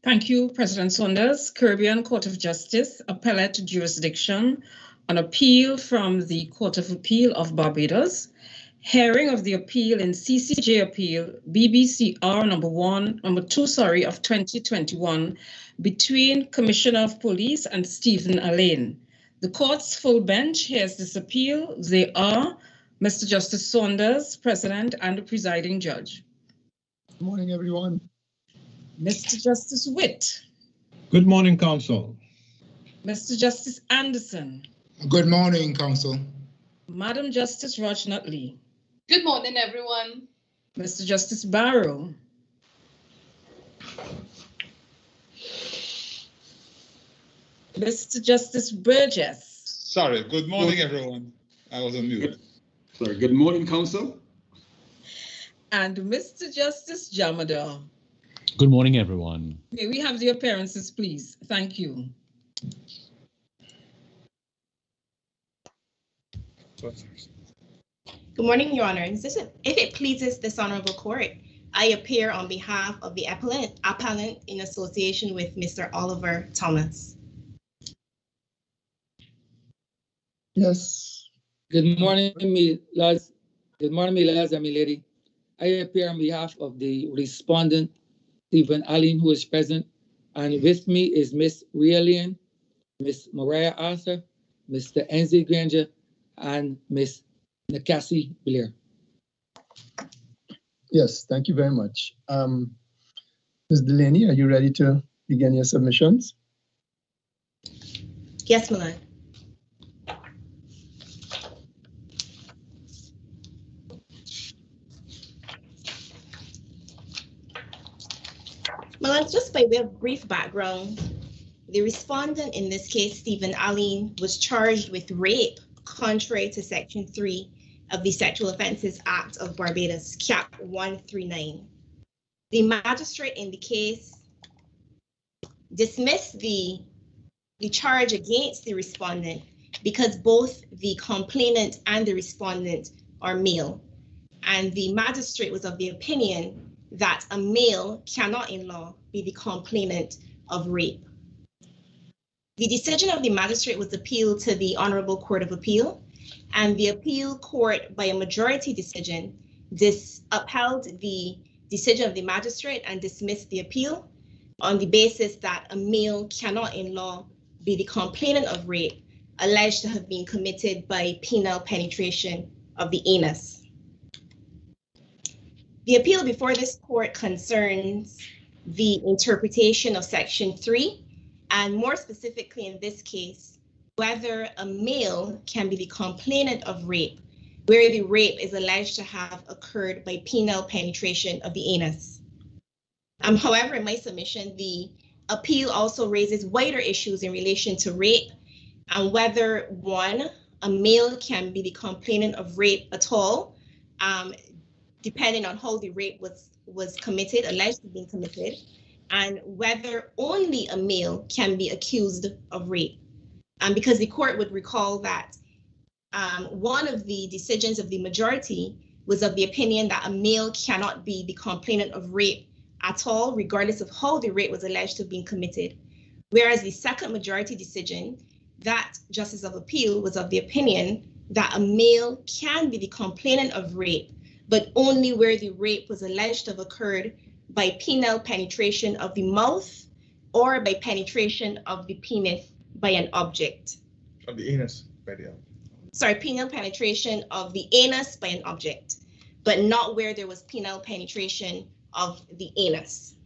Thank you, President Saunders. Caribbean Court of Justice, Appellate Jurisdiction, on appeal from the Court of Appeal of Barbados. Hearing of the appeal in CCJ Appeal BBCR number 2 of 2021 between Commissioner of Police and Stephen Alleyne. The court's full bench hears this appeal. They are Mr. Justice Saunders, President, and the presiding judge. Good morning, everyone. Mr. Justice Witt. Good morning, Counsel. Mr. Justice Anderson. Good morning, Counsel. Madam Justice Rajnutley. Good morning, everyone. Mr. Justice Barrow. Mr. Justice Burgess. Sorry, good morning, everyone. I was on mute. Sorry, good morning, Counsel. And Mr. Justice Jamadar. Good morning, everyone. May we have the appearances, please? Thank you. Good morning, Your Honors. If it pleases this honorable court, I appear on behalf of the appellant in association with Mr. Oliver Thomas. Yes. Good morning, me lads. Good morning, me lads and me lady. I appear on behalf of the respondent, Stephen Alleyne, who is present, and with me is Miss Alleyne, Miss Mariah Arthur, Mr. Enzi Granger, and Miss Nakasi Blair. Yes, thank you very much. Ms. Delaney, are you ready to begin your submissions? Yes, my lord. Well, just by way of brief background, the respondent in this case, Stephen Alleyne, was charged with rape contrary to Section 3 of the Sexual Offences Act of Barbados, Cap 139. The magistrate in the case dismissed the charge against the respondent because both the complainant and the respondent are male, and the magistrate was of the opinion that a male cannot in law be the complainant of rape. The decision of the magistrate was appealed to the Honorable Court of Appeal, and the appeal court, by a majority decision, upheld the decision of the magistrate and dismissed the appeal on the basis that a male cannot in law be the complainant of rape alleged to have been committed by penile penetration of the anus. The appeal before this court concerns the interpretation of Section 3, and more specifically in this case, whether a male can be the complainant of rape where the rape is alleged to have occurred by penile penetration of the anus. However, in my submission, the appeal also raises wider issues in relation to rape and whether, one, a male can be the complainant of rape at all, depending on how the rape was committed, alleged to have been committed, and whether only a male can be accused of rape. Because the court would recall that one of the decisions of the majority was of the opinion that a male cannot be the complainant of rape at all, regardless of how the rape was alleged to have been committed. Whereas the second majority decision, that Justice of Appeal was of the opinion that a male can be the complainant of rape, but only where the rape was alleged to have occurred by penile penetration of the mouth or by penetration of the penis by an object. Of the anus by the Sorry, penile penetration of the anus by an object, but not where there was penile penetration of the anus.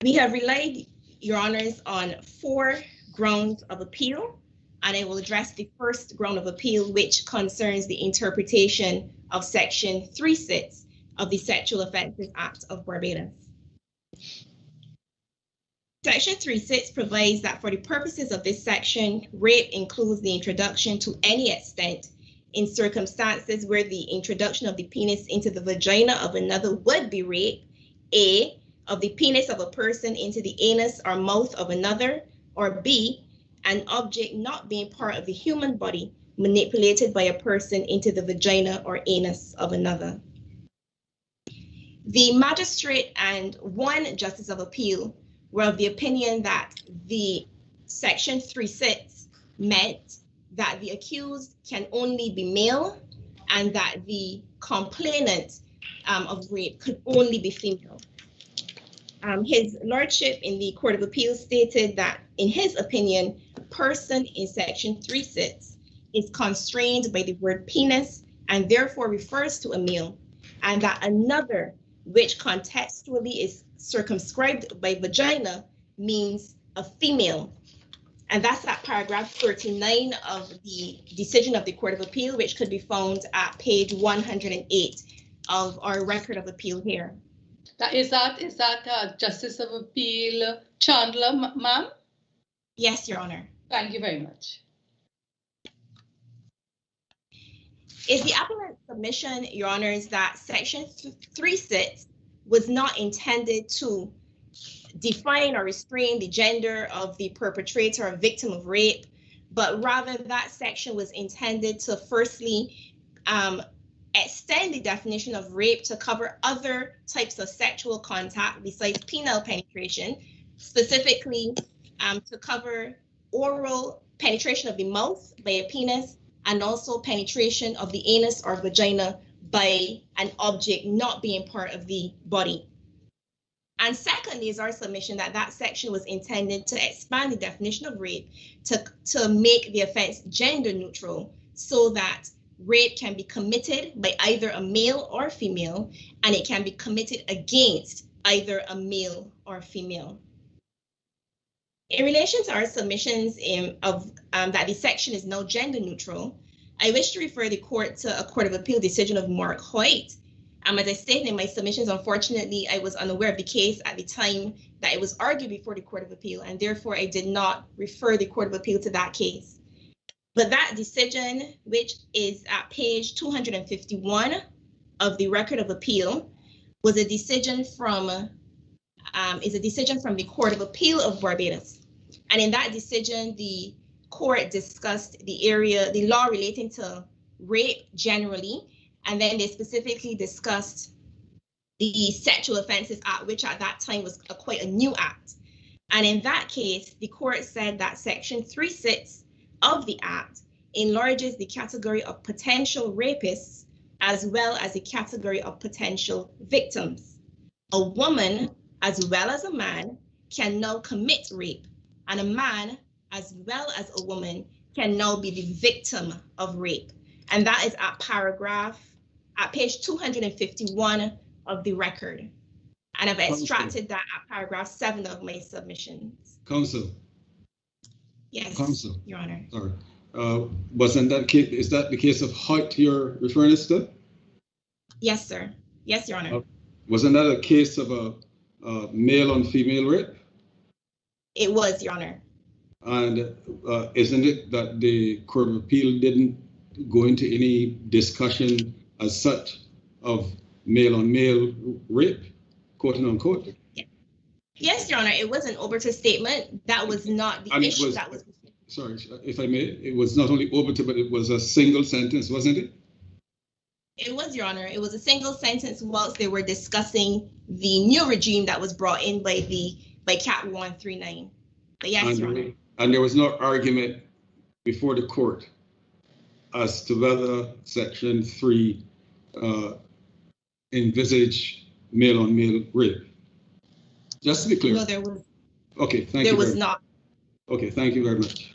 We have relied, Your Honors, on 4 grounds of appeal, and I will address the first ground of appeal, which concerns the interpretation of Section 3(6) of the Sexual Offences Act of Barbados. Section 3(6) provides that for the purposes of this section, rape includes the introduction to any extent in circumstances where the introduction of the penis into the vagina of another would be rape, A, of the penis of a person into the anus or mouth of another, or B, an object not being part of the human body manipulated by a person into the vagina or anus of another. The magistrate and one justice of appeal were of the opinion that the Section 3(6) meant that the accused can only be male and that the complainant of rape could only be female. His lordship in the Court of Appeal stated that, in his opinion, person in Section 3(6) is constrained by the word penis and therefore refers to a male, and that another, which contextually is circumscribed by vagina, means a female. And that's at paragraph 39 of the decision of the Court of Appeal, which could be found at page 108 of our record of appeal here. Is that Justice of Appeal Chandler, ma'am? Yes, Your Honor. Thank you very much. Is the appellant's submission, Your Honors, that Section 3(6) was not intended to define or restrain the gender of the perpetrator or victim of rape, but rather that section was intended to firstly extend the definition of rape to cover other types of sexual contact besides penile penetration, specifically to cover oral penetration of the mouth by a penis and also penetration of the anus or vagina by an object not being part of the body. And secondly is our submission that that section was intended to expand the definition of rape to make the offense gender neutral so that rape can be committed by either a male or female, and it can be committed against either a male or female. In relation to our submissions that the section is now gender neutral, I wish to refer the court to a Court of Appeal decision of Mark Hoyt. As I stated in my submissions, unfortunately, I was unaware of the case at the time that it was argued before the Court of Appeal, and therefore I did not refer the Court of Appeal to that case. But that decision, which is at page 251 of the record of appeal, was a decision from the Court of Appeal of Barbados. And in that decision, the court discussed the law relating to rape generally, and then they specifically discussed the Sexual Offences Act, which at that time was quite a new act. And in that case, the court said that Section 3(6) of the Act enlarges the category of potential rapists as well as the category of potential victims. A woman, as well as a man, can now commit rape, and a man, as well as a woman, can now be the victim of rape. And that is at page 251 of the record. And I've extracted that at paragraph 7 of my submissions. Counsel. Yes, Counsel. Your Honor. Sorry. Wasn't that case, is that the case of Hoyt you're referring to? Yes, sir. Yes, Your Honor. Wasn't that a case of a male on female rape? It was, Your Honor. And isn't it that the Court of Appeal didn't go into any discussion as such of male on male rape, quote unquote? Yes, Your Honor. It was an obiter statement. That was not the issue. Sorry, if I may, it was not only obiter, but it was a single sentence, wasn't it? It was, Your Honor. It was a single sentence whilst they were discussing the new regime that was brought in by Cap 139. But yes, Your Honor. And there was no argument before the court as to whether Section 3 envisaged male on male rape. Just to be clear. No, there was. Okay, thank you. There was not. Okay, thank you very much.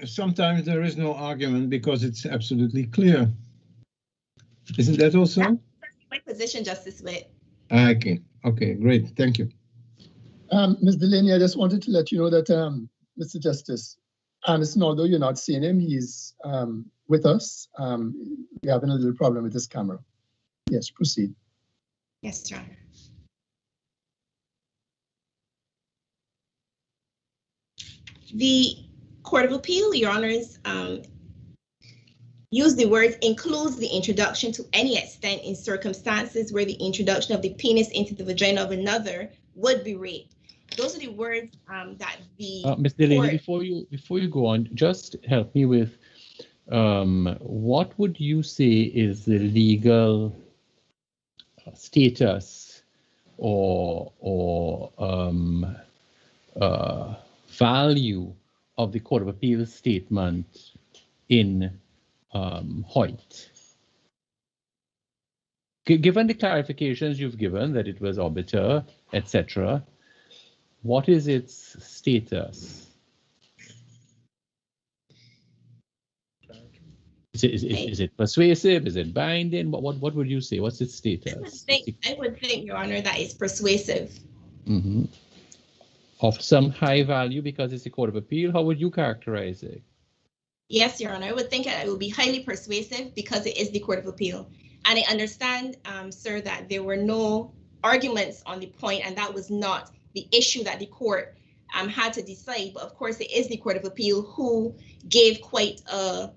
Sometimes there is no argument because it's absolutely clear. Isn't that also? That's my position, Justice Witt. Okay, great. Thank you. Ms. Delaney, I just wanted to let you know that Mr. Justice Anderson, although you're not seeing him, he's with us. We're having a little problem with his camera. Yes, proceed. Yes, Your Honor. The Court of Appeal, Your Honors, use the words includes the introduction to any extent in circumstances where the introduction of the penis into the vagina of another would be rape. Those are the words that the Ms. Delaney, court... before you go on, just help me with what would you say is the legal status or value of the Court of Appeals statement in Hoyt? Given the clarifications you've given that it was arbiter, etc., what is its status? Is it persuasive? Is it binding? What would you say? What's its status? I would think, Your Honor, that it's persuasive. Mm-hmm. Of some high value because it's a Court of Appeal. How would you characterize it? Yes, Your Honor, I would think that it would be highly persuasive because it is the Court of Appeal. And I understand, sir, that there were no arguments on the point, and that was not the issue that the court had to decide. But of course, it is the Court of Appeal who gave quite a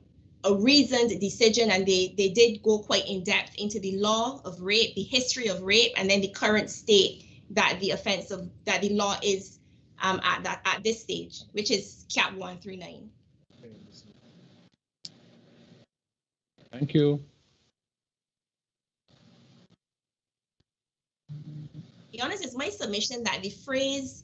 reasoned decision, and they did go quite in depth into the law of rape, the history of rape, and then the current state that the offense of that the law is at this stage, which is Cap 139. Thank you. To be honest, it's my submission that the phrase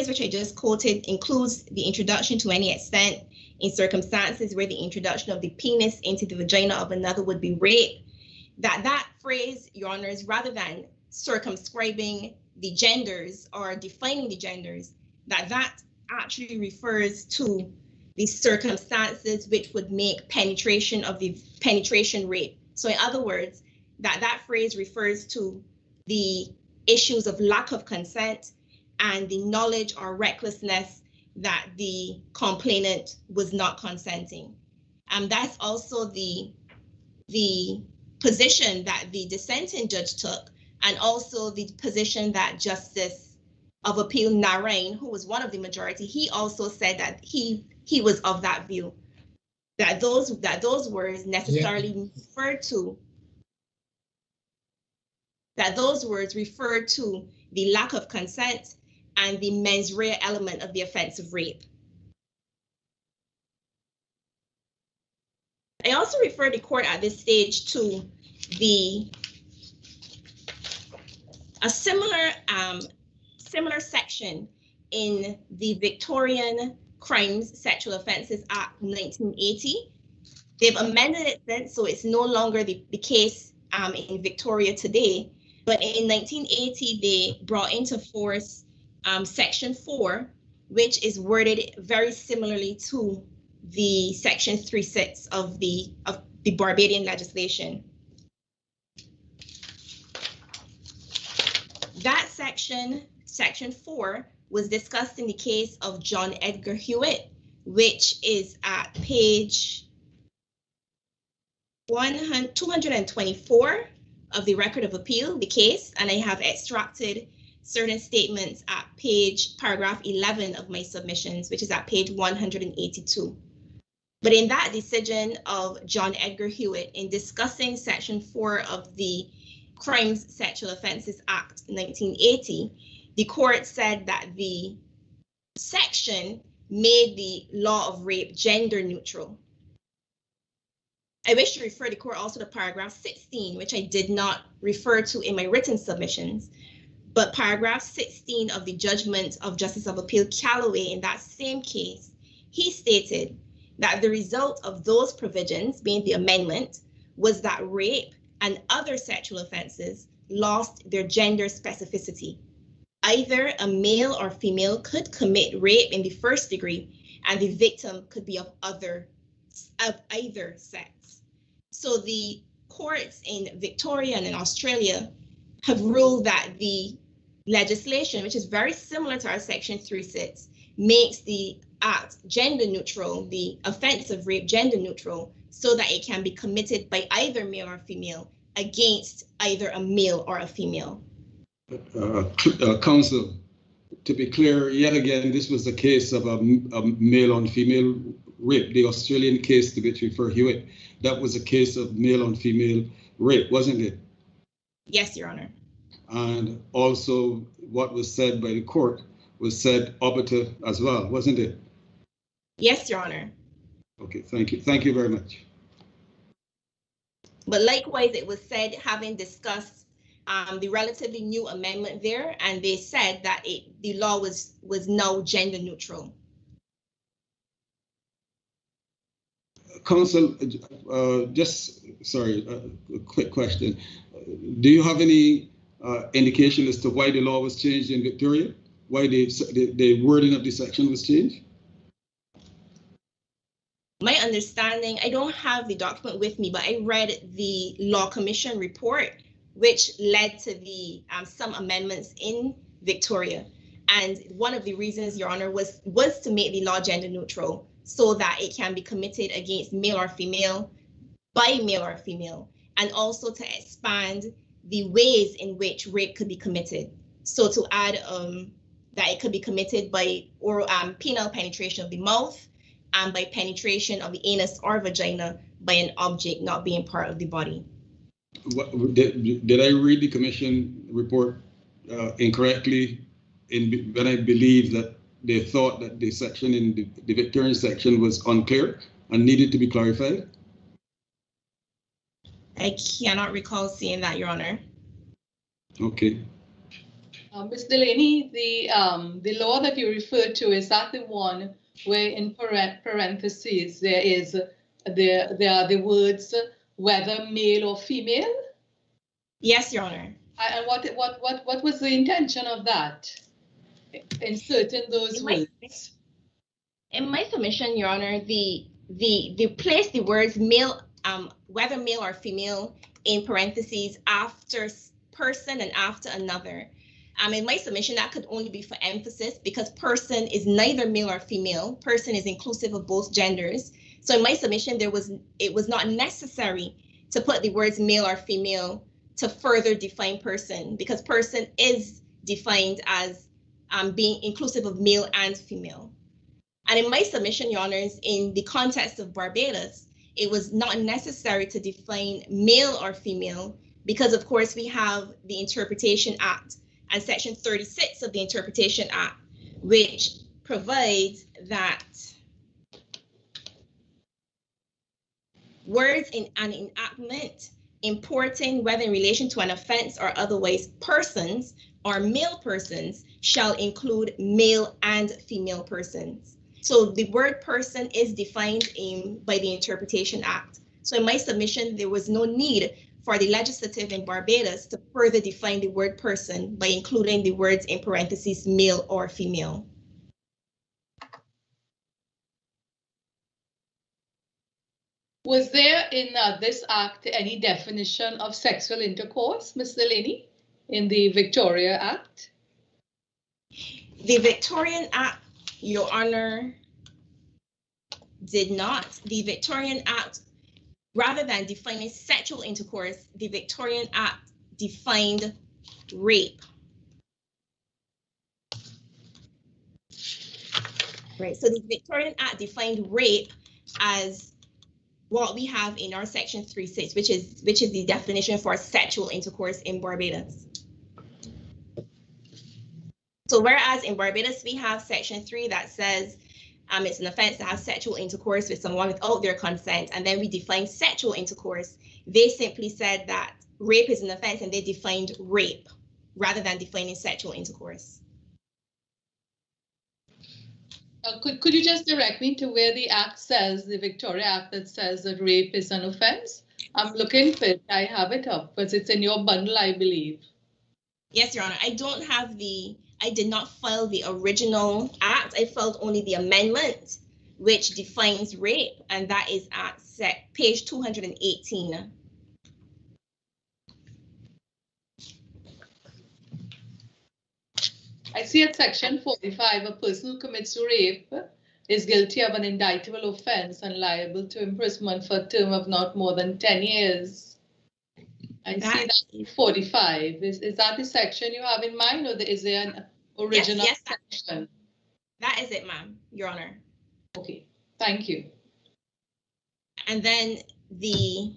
which I just quoted includes the introduction to any extent in circumstances where the introduction of the penis into the vagina of another would be rape. That phrase, Your Honors, rather than circumscribing the genders or defining the genders, that actually refers to the circumstances which would make penetration rape. So in other words, that phrase refers to the issues of lack of consent and the knowledge or recklessness that the complainant was not consenting. That's also the position that the dissenting judge took, and also the position that Justice of Appeal Narain, who was one of the majority, he also said that he was of that view, that those words necessarily referred to, that those words refer to the lack of consent and the mens rea element of the offense of rape. I also refer the court at this stage to a similar section in the Victorian Sexual Offences Act 1980. They've amended it since, so it's no longer the case in Victoria today. But in 1980, they brought into force Section 4, which is worded very similarly to the Section 3.6 of the Barbadian legislation. That section, Section 4, was discussed in the case of John Edgar Hewitt, which is at page 224 of the Record of Appeal, the case, and I have extracted certain statements at paragraph 11 of my submissions, which is at page 182. But in that decision of John Edgar Hewitt, in discussing Section 4 of the Sexual Offences Act 1980, the court said that the section made the law of rape gender neutral. I wish to refer the court also to paragraph 16, which I did not refer to in my written submissions, but paragraph 16 of the judgment of Justice of Appeal Calloway in that same case, he stated that the result of those provisions, being the amendment, was that rape and other sexual offenses lost their gender specificity. Either a male or female could commit rape in the first degree, and the victim could be of either sex. So the courts in Victoria and in Australia have ruled that the legislation, which is very similar to our Section 3.6, makes the act gender neutral, the offense of rape gender neutral, so that it can be committed by either male or female against either a male or a female. Counsel, to be clear, yet again, this was the case of a male on female rape. The Australian case to which we refer Hewitt, that was a case of male on female rape, wasn't it? Yes, Your Honor. And also what was said by the court was said obiter as well, wasn't it? Yes, Your Honor. Okay, thank you. Thank you very much. But likewise, it was said, having discussed the relatively new amendment there, and they said that the law was now gender neutral. Counsel, a quick question. Do you have any indication as to why the law was changed in Victoria? Why the wording of the section was changed? My understanding, I don't have the document with me, but I read the Law Commission report, which led to the some amendments in Victoria. And one of the reasons, Your Honor, was to make the law gender neutral so that it can be committed against male or female, by male or female, and also to expand the ways in which rape could be committed. So to add that it could be committed by oral penile penetration of the mouth, and by penetration of the anus or vagina by an object not being part of the body. Did I read the commission report incorrectly when I believe that they thought that the section in the Victorian section was unclear and needed to be clarified? I cannot recall seeing that, Your Honor. Okay. Ms. Delaney, the law that you referred to, is that the one where in parentheses there are the words whether male or female? Yes, Your Honor. And what was the intention of that? Inserting those words. In my submission, Your Honor, they place the words male, whether male or female, in parentheses after person and after another. In my submission, that could only be for emphasis because person is neither male or female. Person is inclusive of both genders. So in my submission, it was not necessary to put the words male or female to further define person, because person is defined as being inclusive of male and female. And in my submission, Your Honors, in the context of Barbados, it was not necessary to define male or female because, of course, we have the Interpretation Act and Section 36 of the Interpretation Act, which provides that words in an enactment importing, whether in relation to an offense or otherwise, persons or male persons shall include male and female persons. So the word person is defined by the Interpretation Act. So in my submission, there was no need for the legislative in Barbados to further define the word person by including the words in parentheses male or female. Was there in this act any definition of sexual intercourse, Ms. Delaney, in the Victoria Act? The Victorian Act, Your Honor, did not. The Victorian Act, rather than defining sexual intercourse, the Victorian Act defined rape. Right, so the Victorian Act defined rape as what we have in our Section 3.6, which is the definition for sexual intercourse in Barbados. So whereas in Barbados we have Section 3 that says it's an offense to have sexual intercourse with someone without their consent, and then we define sexual intercourse, they simply said that rape is an offense and they defined rape rather than defining sexual intercourse. Could you just direct me to where the Act says, the Victoria Act that says that rape is an offense? I'm looking for it. I have it up, but it's in your bundle, I believe. Yes, Your Honor. I don't have I did not file the original Act. I filed only the amendment, which defines rape, and that is at page 218. I see at Section 45, a person who commits rape is guilty of an indictable offense and liable to imprisonment for a term of not more than 10 years. I see that in 45. Is that the section you have in mind, or is there an original section? That is it, ma'am, Your Honor. Okay, thank you. And then the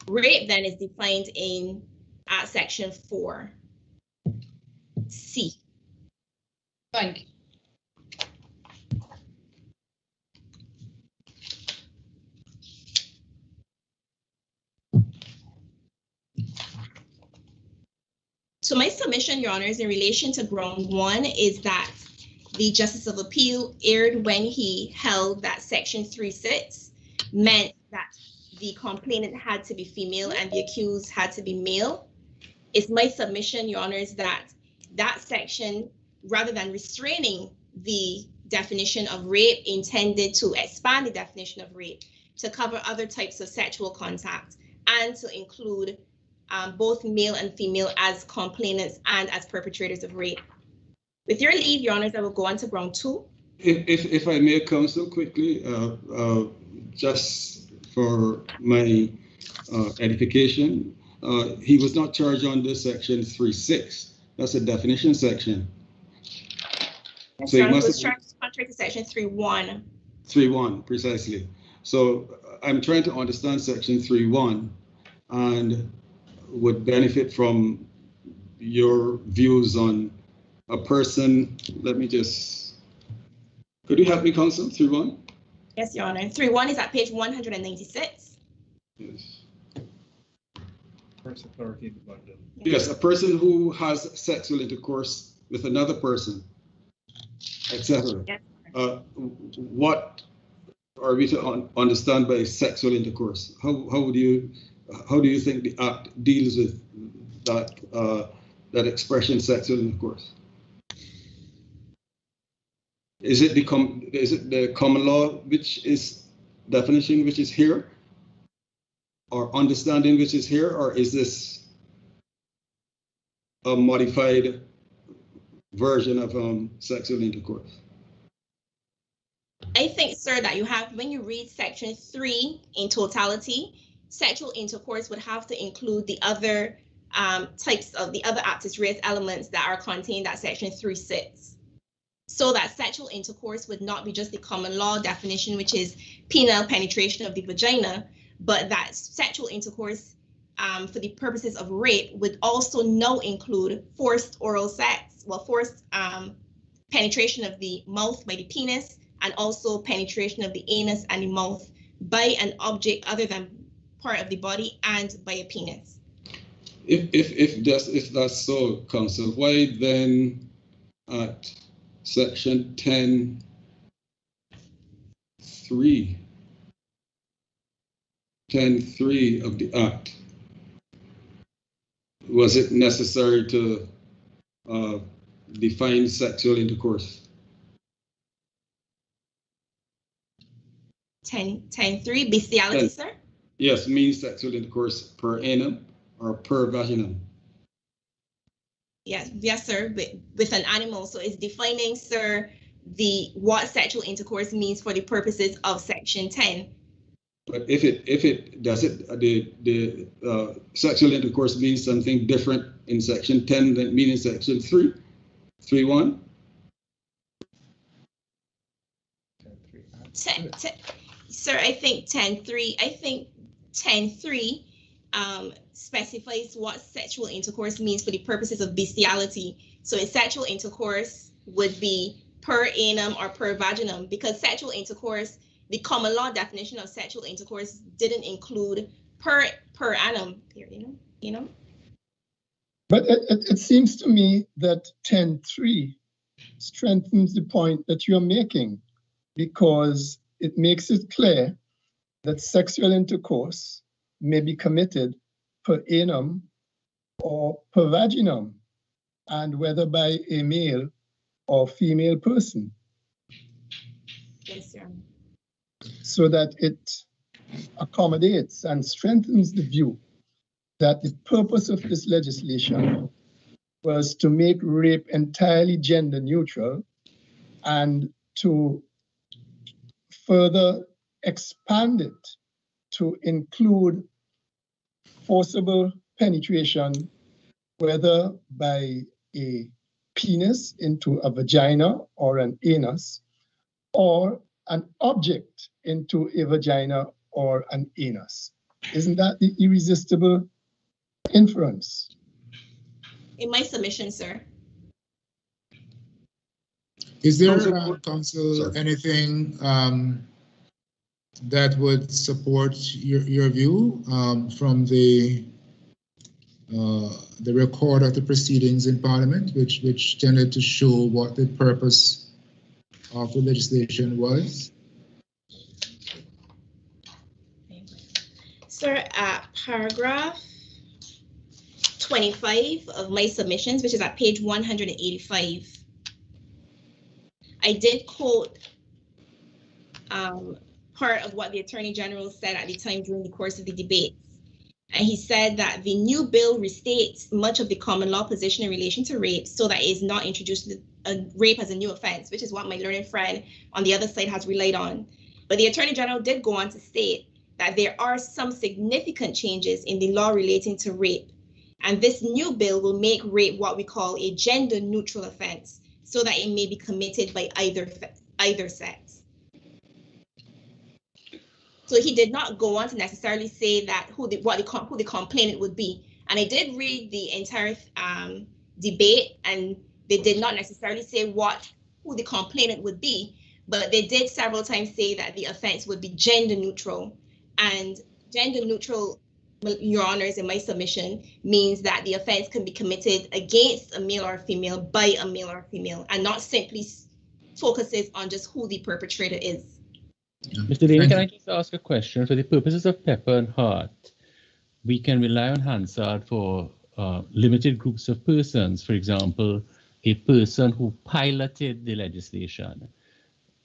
rape then is defined at Section 4C. Thank you. So my submission, Your Honors, in relation to ground one is that the Justice of Appeal erred when he held that Section 3(6) meant that the complainant had to be female and the accused had to be male. It's my submission, Your Honors, that that section, rather than restraining the definition of rape, intended to expand the definition of rape to cover other types of sexual contact and to include both male and female as complainants and as perpetrators of rape. With your leave, Your Honors, I will go on to ground two. If I may, counsel, quickly, just for my edification, he was not charged under Section 3(6). That's a definition section. Yes, So Your he Honor, must was have charged contrary to Section 3(1). 3(1), precisely. So I'm trying to understand Section 3(1) and would benefit from your views on a person. Let me just, could you help me, counsel? 3(1). Yes, Your Honor. 3(1) is at page 196. Yes. First authority in the bundle. Yes, a person who has sexual intercourse with another person, etc. Yes. What are we to understand by sexual intercourse? How do you think the Act deals with that that expression, sexual intercourse? Is it the common law which is definition which is here, or understanding which is here, or is this a modified version of sexual intercourse? I think, sir, that you have, when you read Section 3 in totality, sexual intercourse would have to include the other types of the other actus reus elements that are contained at Section 3(6). So that sexual intercourse would not be just the common law definition, which is penile penetration of the vagina, but that sexual intercourse for the purposes of rape would also now include forced oral sex, forced penetration of the mouth by the penis, and also penetration of the anus and the mouth by an object other than part of the body and by a penis. If that's so, counsel, why then at Section 10(3) of the Act, was it necessary to define sexual intercourse? 10(3), bestiality, sir? Yes, means sexual intercourse per annum or per vaginum. Yes, sir, with an animal. So it's defining, sir, what sexual intercourse means for the purposes of Section 10. But if it does it, the sexual intercourse means something different in Section 10 than meaning Section 3(1). Sir, I think 10(3) specifies what sexual intercourse means for the purposes of bestiality. So a sexual intercourse would be per annum or per vaginum, because sexual intercourse, the common law definition of sexual intercourse didn't include per annum, you know? But it seems to me that 10(3) strengthens the point that you're making, because it makes it clear that sexual intercourse may be committed per annum or per vaginum, and whether by a male or female person. Yes, sir. So that it accommodates and strengthens the view that the purpose of this legislation was to make rape entirely gender neutral and to further expand it to include forcible penetration, whether by a penis into a vagina or an anus, or an object into a vagina or an anus. Isn't that the irresistible inference? In my submission, sir. Is there, Counsel, Counsel, sorry. anything that would support your view from the record of the proceedings in Parliament, which tended to show what the purpose of the legislation was? Sir, paragraph 25 of my submissions, which is at page 185, I did quote part of what the Attorney General said at the time during the course of the debate. And he said that the new bill restates much of the common law position in relation to rape so that it is not introduced rape as a new offense, which is what my learned friend on the other side has relied on. But the Attorney General did go on to state that there are some significant changes in the law relating to rape. And this new bill will make rape what we call a gender neutral offense so that it may be committed by either sex. So he did not go on to necessarily say that who the complainant would be. And I did read the entire debate, and they did not necessarily say who the complainant would be, but they did several times say that the offense would be gender neutral. And gender neutral, Your Honors, in my submission, means that the offense can be committed against a male or a female by a male or a female, and not simply focuses on just who the perpetrator is. Mr. Lane, can I just ask a question? For the purposes of Pepper and Hart, we can rely on Hansard for limited groups of persons. For example, a person who piloted the legislation.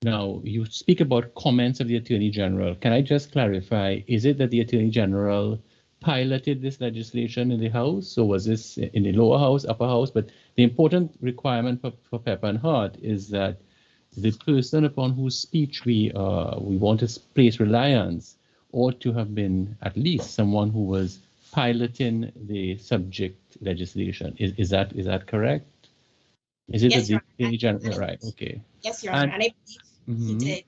Now, you speak about comments of the Attorney General. Can I just clarify, is it that the Attorney General piloted this legislation in the House, or was this in the lower house, upper house? But the important requirement for Pepper and Hart is that the person upon whose speech we want to place reliance ought to have been at least someone who was piloting the subject legislation. Is that correct? Is it Yes, that the Attorney Honor. General? Right. Okay. Yes, Your Honor, and I believe he did.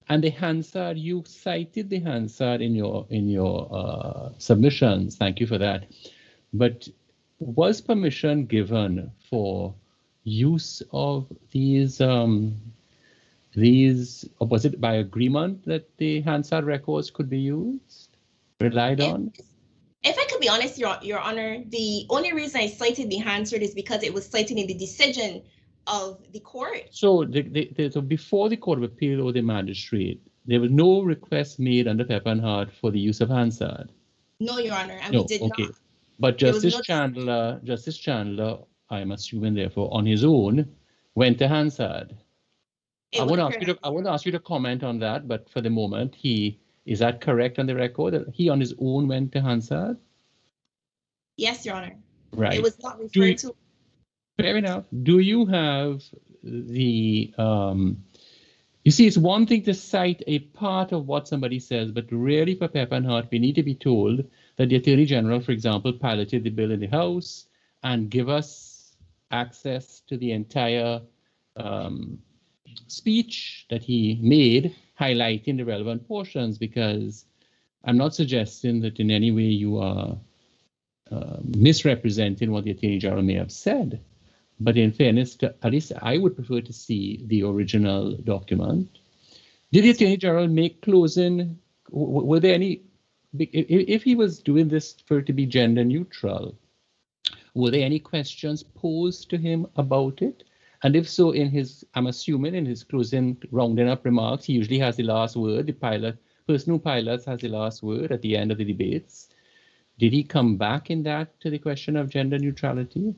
And the Hansard, you cited the Hansard in your submissions. Thank you for that. But was permission given for use of these, or was it by agreement that the Hansard records could be used, relied on? If I could be honest, Your Honor, the only reason I cited the Hansard is because it was cited in the decision of the court. So, so before the Court of Appeal or the Magistrate, there was no request made under Pepper and Hart for the use of Hansard? No, Your Honor, and no, we did okay. not. But Justice Chandler, I'm assuming, therefore, on his own, went to Hansard. I won't ask you to comment on that, but for the moment, is that correct on the record that he on his own went to Hansard? Yes, Your Honor. Right. It was not referred to. Fair enough. Do you have the, you see, it's one thing to cite a part of what somebody says, but really for Pepper and Hart, we need to be told that the Attorney General, for example, piloted the bill in the House and give us access to the entire speech that he made, highlighting the relevant portions, because I'm not suggesting that in any way you are misrepresenting what the Attorney General may have said. But in fairness, at least I would prefer to see the original document. Did the Attorney General make closing? Were there any, if he was doing this for it to be gender neutral, were there any questions posed to him about it? And if so, I'm assuming in his closing rounding up remarks, he usually has the last word. The person who pilots has the last word at the end of the debates. Did he come back in that to the question of gender neutrality?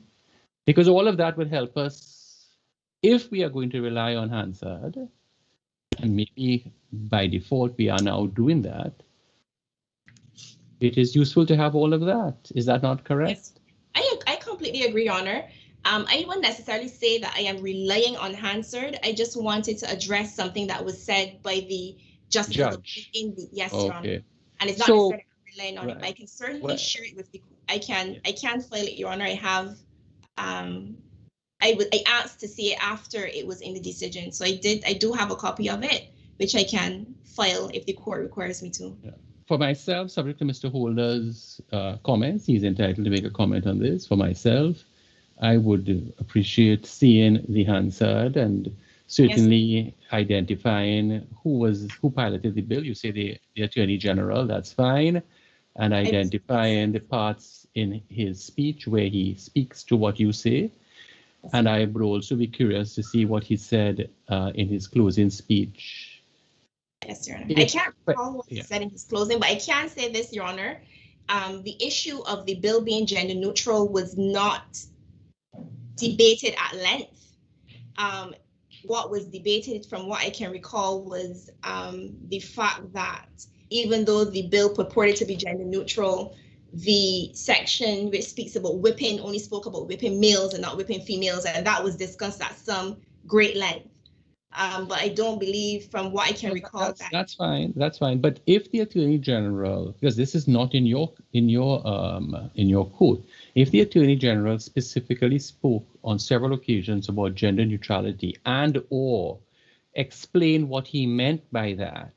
Because all of that would help us if we are going to rely on Hansard, and maybe by default we are now doing that. It is useful to have all of that. Is that not correct? Yes. I completely agree, Your Honor. I wouldn't necessarily say that I am relying on Hansard. I just wanted to address something that was said by the judge. Yes, Your Honor. And it's not necessarily relying on it, but I can certainly share it with the. I can file it, Your Honor. I have. I asked to see it after it was in the decision, so I do have a copy of it, which I can file if the court requires me to. Yeah. For myself, subject to Mr. Holder's comments, he's entitled to make a comment on this. For myself, I would appreciate seeing the Hansard and certainly identifying who piloted the bill. You say the Attorney General, that's fine. And identifying the parts in his speech where he speaks to what you say. And I would also be curious to see what he said in his closing speech. Yes, Your Honor. I can't recall what he said in his closing, but I can say this, Your Honor. The issue of the bill being gender neutral was not debated at length. What was debated, from what I can recall, was the fact that even though the bill purported to be gender neutral, the section which speaks about whipping only spoke about whipping males and not whipping females, and that was discussed at some great length. But I don't believe, from what I can recall, that's fine. That's fine. But if the Attorney General, because this is not in your quote, if the Attorney General specifically spoke on several occasions about gender neutrality and/or explained what he meant by that,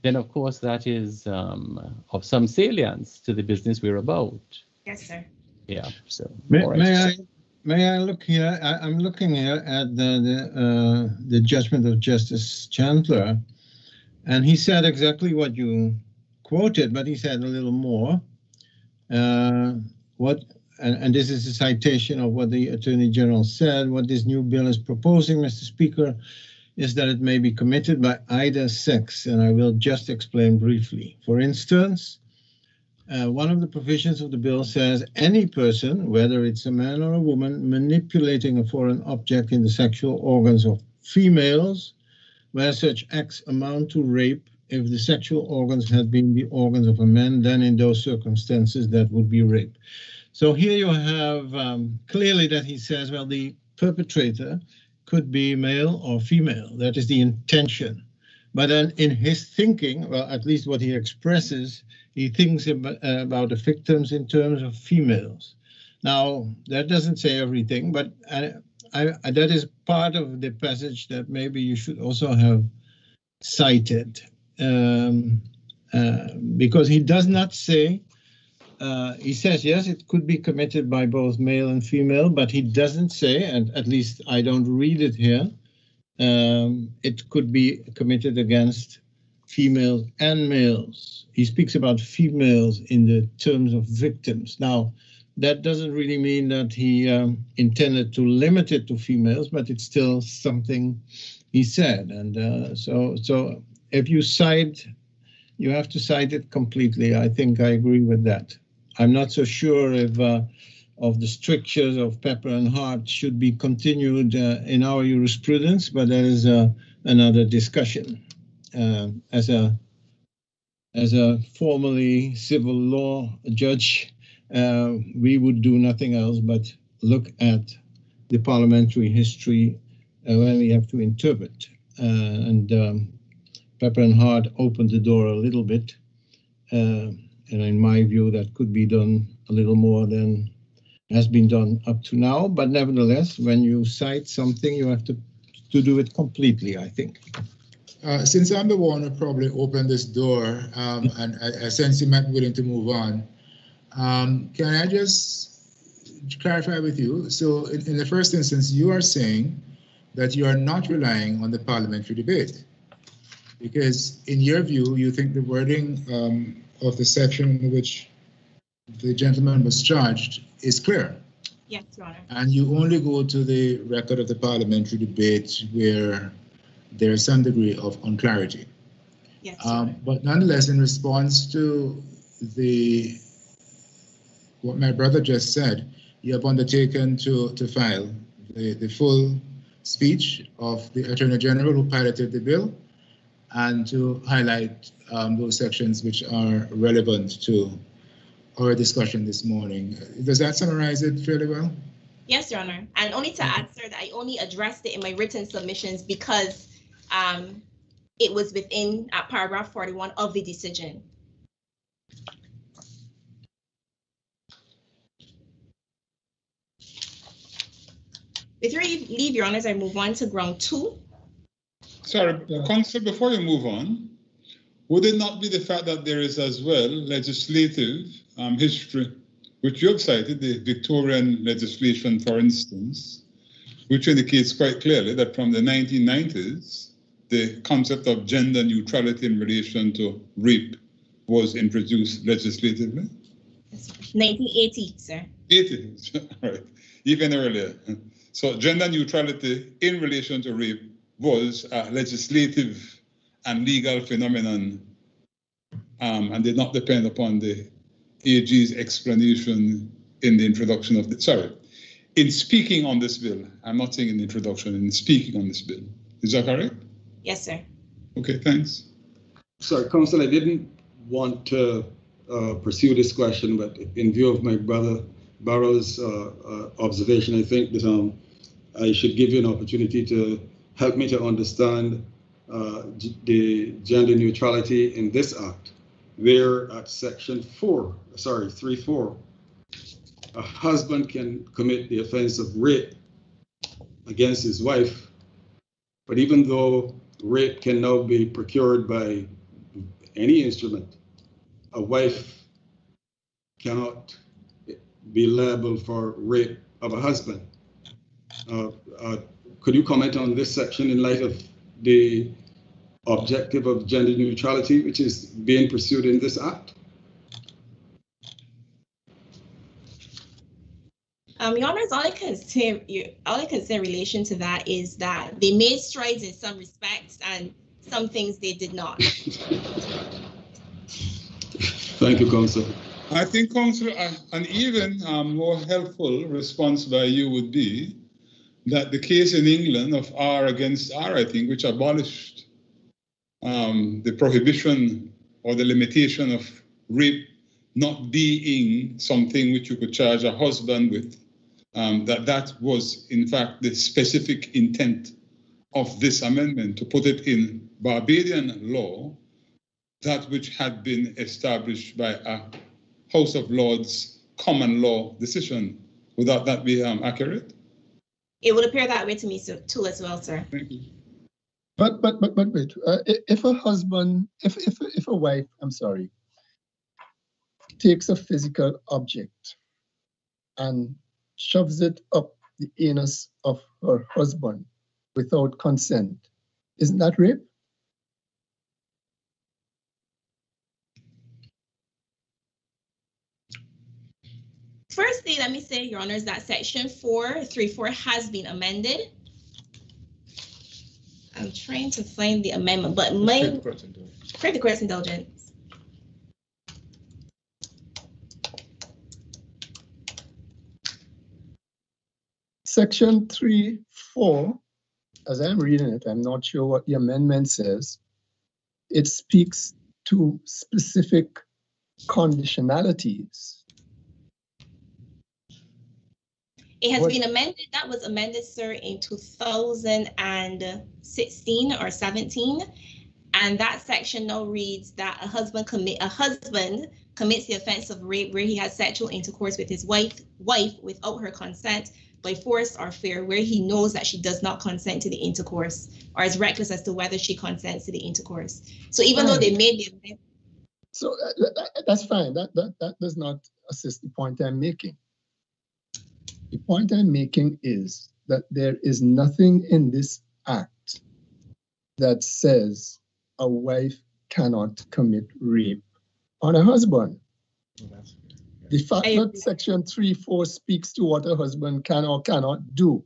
then of course that is of some salience to the business we're about. Yes, sir. Yeah. So may I look here? I'm looking here at the judgment of Justice Chandler, and he said exactly what you quoted, but he said a little more. And this is a citation of what the Attorney General said. What this new bill is proposing, Mr. Speaker, is that it may be committed by either sex, and I will just explain briefly. For instance, one of the provisions of the bill says any person, whether it's a man or a woman, manipulating a foreign object in the sexual organs of females, where such acts amount to rape. If the sexual organs had been the organs of a man, then in those circumstances that would be rape. So here you have clearly that he says, well, the perpetrator could be male or female. That is the intention. But then in his thinking, well, at least what he expresses, he thinks about the victims in terms of females. Now, that doesn't say everything, but that is part of the passage that maybe you should also have cited. Because he does not say, he says, yes, it could be committed by both male and female, but he doesn't say, and at least I don't read it here, it could be committed against females and males. He speaks about females in the terms of victims. Now, that doesn't really mean that he intended to limit it to females, but it's still something he said. And so if you cite, you have to cite it completely. I think I agree with that. I'm not so sure if of the strictures of Pepper and Hart should be continued in our jurisprudence, but that is another discussion. As a formerly civil law judge, we would do nothing else but look at the parliamentary history when we have to interpret. Pepper and Hart opened the door a little bit, and in my view, that could be done a little more than has been done up to now. But nevertheless, when you cite something, you have to do it completely, I think. Since I'm the one who probably opened this door, and I sense you might be willing to move on, can I just clarify with you? So in the first instance, you are saying that you are not relying on the parliamentary debate, because in your view, you think the wording of the section in which the gentleman was charged is clear. Yes, Your Honor. And you only go to the record of the parliamentary debate where there is some degree of unclarity. Yes, but nonetheless, in response to what my brother just said, you have undertaken to file the full speech of the Attorney General who piloted the bill, and to highlight those sections which are relevant to our discussion this morning. Does that summarize it fairly well? Yes, Your Honor. And only to add, sir, that I only addressed it in my written submissions because it was within paragraph 41 of the decision. With your leave, Your Honors, I move on to ground 2. Sorry, Counsel, before you move on, would it not be the fact that there is as well legislative history, which you have cited, the Victorian legislation, for instance, which indicates quite clearly that from the 1990s, the concept of gender neutrality in relation to rape was introduced legislatively. 1980, sir. 80, right, even earlier. So gender neutrality in relation to rape was a legislative and legal phenomenon and did not depend upon the AG's explanation in the introduction of the, sorry, in speaking on this bill. I'm not saying in the introduction, in speaking on this bill. Is that correct? Yes, sir. Okay, thanks. Sorry, Council, I didn't want to pursue this question, but in view of my brother Barrow's observation, I think that I should give you an opportunity to help me to understand the gender neutrality in this act, where at section 3.4, a husband can commit the offense of rape against his wife, but even though rape can now be procured by any instrument, a wife cannot be liable for rape of a husband. Could you comment on this section in light of the objective of gender neutrality, which is being pursued in this act? Your Honors, all I can say in relation to that is that they made strides in some respects and some things they did not. Thank you, Council. I think, Councillor, an even more helpful response by you would be that the case in England of R against R, I think, which abolished the prohibition or the limitation of rape not being something which you could charge a husband with, that was, in fact, the specific intent of this amendment, to put it in Barbadian law, that which had been established by a House of Lords common law decision. Would that be accurate? It would appear that way to me too as well, sir. Thank you. But wait, if a husband, if a wife, I'm sorry, takes a physical object and shoves it up the anus of her husband without consent, isn't that rape? Firstly, let me say, Your Honors, that section 4.3.4 has been amended. I'm trying to find the amendment, but for the court's indulgence. Section 3.4, as I'm reading it, I'm not sure what the amendment says. It speaks to specific conditionalities. It has been amended. That was amended, sir, in 2016 or 17. And that section now reads that a husband commits the offense of rape where he has sexual intercourse with his wife without her consent, by force or fear, where he knows that she does not consent to the intercourse or is reckless as to whether she consents to the intercourse. So even though they made the amendment. So that's fine. That does not assist the point I'm making. The point I'm making is that there is nothing in this act that says a wife cannot commit rape on a husband. The fact that section 3.4 speaks to what a husband can or cannot do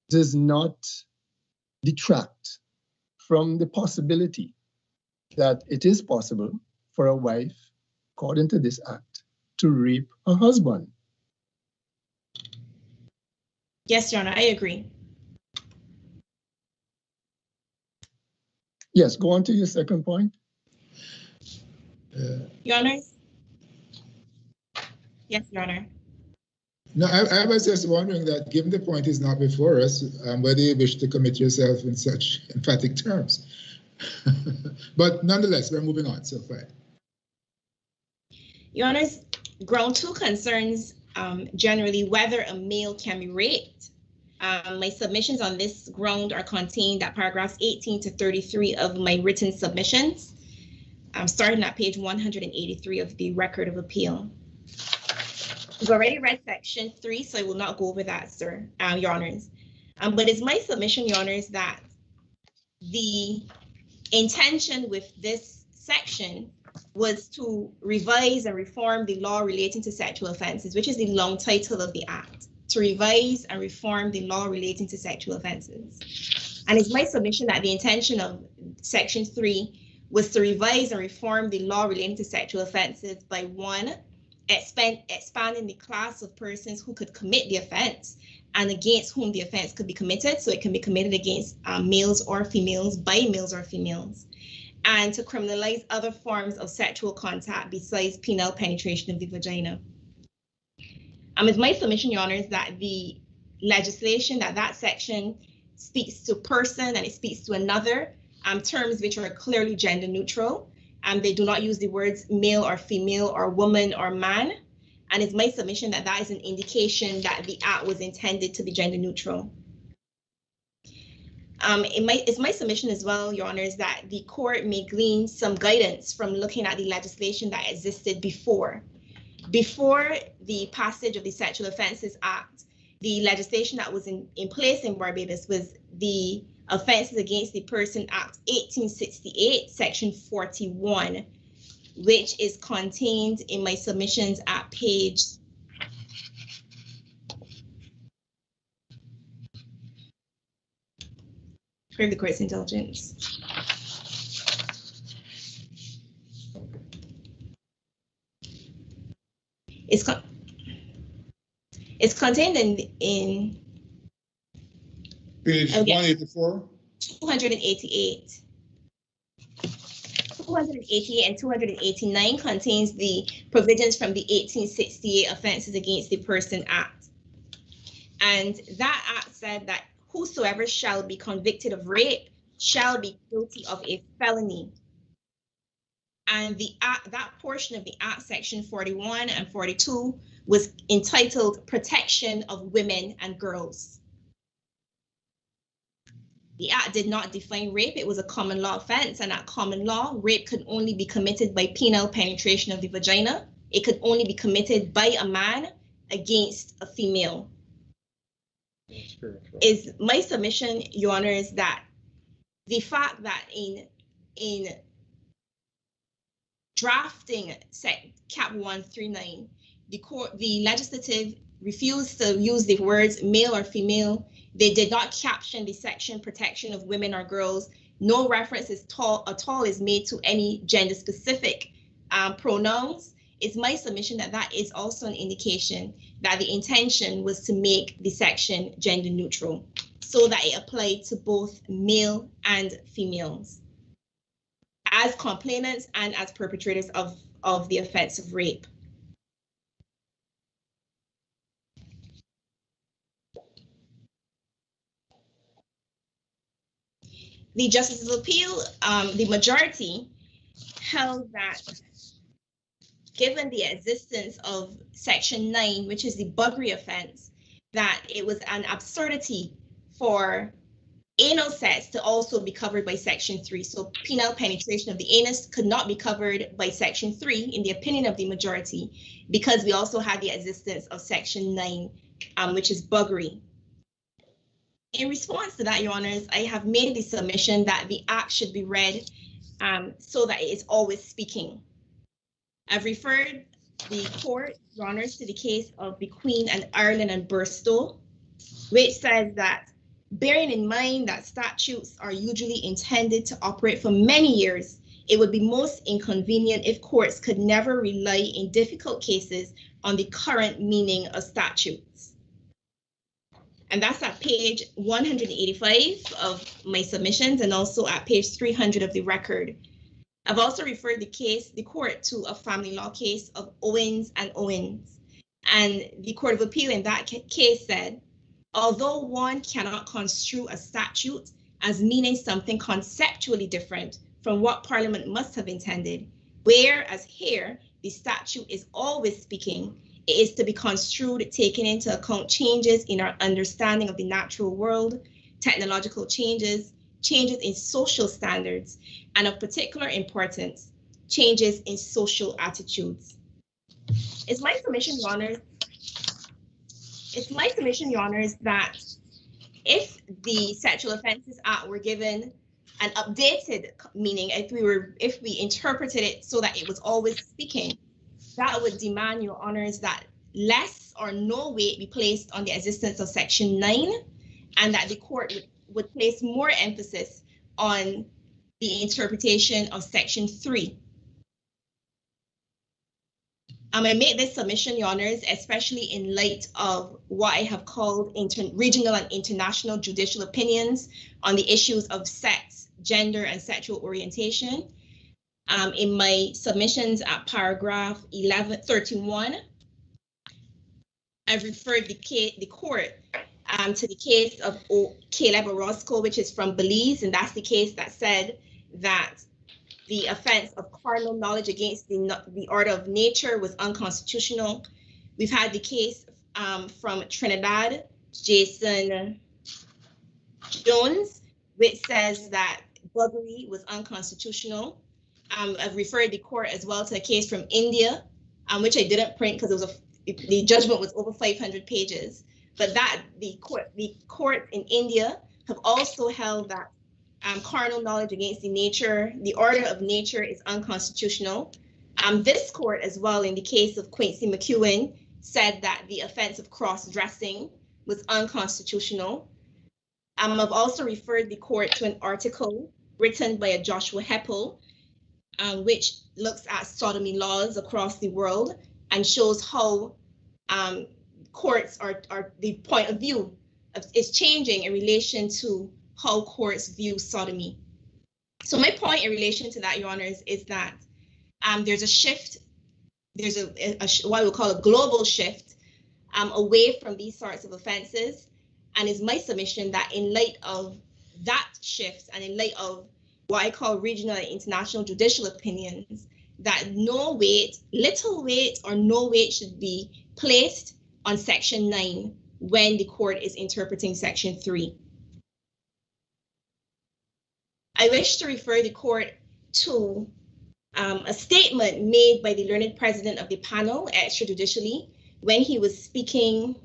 does not detract from the possibility that it is possible for a wife, according to this act, to rape her husband. Yes, Your Honor, I agree. Yes, go on to your second point. Your Honor? Yes, Your Honor. No, I was just wondering that given the point is not before us, whether you wish to commit yourself in such emphatic terms. But nonetheless, we're moving on, so fine. Your Honors, ground 2 concerns generally whether a male can be raped. My submissions on this ground are contained at paragraphs 18 to 33 of my written submissions, starting at page 183 of the Record of Appeal. We've already read section 3, so I will not go over that, sir, Your Honors. But it's my submission, Your Honors, that the intention with this section was to revise and reform the law relating to sexual offences, which is the long title of the Act, to revise and reform the law relating to sexual offences. And it's my submission that the intention of Section 3 was to revise and reform the law relating to sexual offences by 1, expanding the class of persons who could commit the offence and against whom the offence could be committed, so it can be committed against males or females, by males or females, and to criminalize other forms of sexual contact besides penile penetration of the vagina. It's my submission, Your Honors, that the legislation, that section speaks to person and it speaks to another, terms which are clearly gender neutral, and they do not use the words male or female or woman or man. And it's my submission that that is an indication that the Act was intended to be gender neutral. It's my submission as well, Your Honors, that the court may glean some guidance from looking at the legislation that existed before. Before the passage of the Sexual Offences Act, the legislation that was in place in Barbados was the Offences Against the Person Act 1868, Section 41, which is contained in my submissions at page 3 of the Court's indulgence. It's contained in page 184. 288. 288 and 289 contains the provisions from the 1868 Offences Against the Person Act. And that act said that whosoever shall be convicted of rape shall be guilty of a felony. And the act, that portion of the Act, Section 41 and 42, was entitled Protection of Women and Girls. The Act did not define rape. It was a common law offense, and at common law, rape could only be committed by penile penetration of the vagina. It could only be committed by a man against a female. Is my submission, Your Honor, is that the fact that in drafting Cap 139, the legislative refused to use the words male or female. They did not caption the section protection of women or girls. No reference at all is made to any gender specific pronouns. It's my submission that that is also an indication that the intention was to make the section gender neutral so that it applied to both male and females as complainants and as perpetrators of the offense of rape. The Justices of Appeal, the majority, held that given the existence of Section 9, which is the buggery offense, that it was an absurdity for anal sex to also be covered by Section 3. So penile penetration of the anus could not be covered by Section 3, in the opinion of the majority, because we also had the existence of Section 9, which is buggery. In response to that, Your Honors, I have made the submission that the Act should be read so that it is always speaking. I've referred the court, Your Honors, to the case of the Queen and Ireland and Burstow, which says that bearing in mind that statutes are usually intended to operate for many years, it would be most inconvenient if courts could never rely in difficult cases on the current meaning of statutes. And that's at page 185 of my submissions and also at page 300 of the record. I've also referred the court to a family law case of Owens and Owens. And the Court of Appeal in that case said, although one cannot construe a statute as meaning something conceptually different from what Parliament must have intended, whereas here the statute is always speaking, it is to be construed taking into account changes in our understanding of the natural world, technological changes, changes in social standards, and of particular importance, changes in social attitudes. It's my submission, Your Honors, that If the Sexual Offences Act were given an updated meaning, if we interpreted it so that it was always speaking, that would demand, Your Honours, that less or no weight be placed on the existence of Section 9, and that the court would place more emphasis on the interpretation of Section 3. I make this submission, Your Honours, especially in light of what I have called regional and international judicial opinions on the issues of sex, gender, and sexual orientation. In my submissions at paragraph 1131, I've referred the court to the case of Caleb Orozco, which is from Belize, and that's the case that said that the offense of carnal knowledge against the order of nature was unconstitutional. We've had the case from Trinidad, Jason Jones, which says that buggery was unconstitutional. I've referred the court as well to a case from India, which I didn't print because the judgment was over 500 pages. But that the court in India have also held that carnal knowledge against the order of nature is unconstitutional. This court as well, in the case of Quincy McEwen, said that the offense of cross-dressing was unconstitutional. I've also referred the court to an article written by a Joshua Heppel, which looks at sodomy laws across the world and shows how courts are the point of view is changing in relation to how courts view sodomy. So my point in relation to that, Your Honours, is that there's a shift, there's a what we call a global shift away from these sorts of offences, and it's my submission that in light of that shift and in light of what I call regional and international judicial opinions, that no weight, little weight or no weight should be placed on Section 9 when the court is interpreting Section 3. I wish to refer the court to a statement made by the learned president of the panel extrajudicially when he was speaking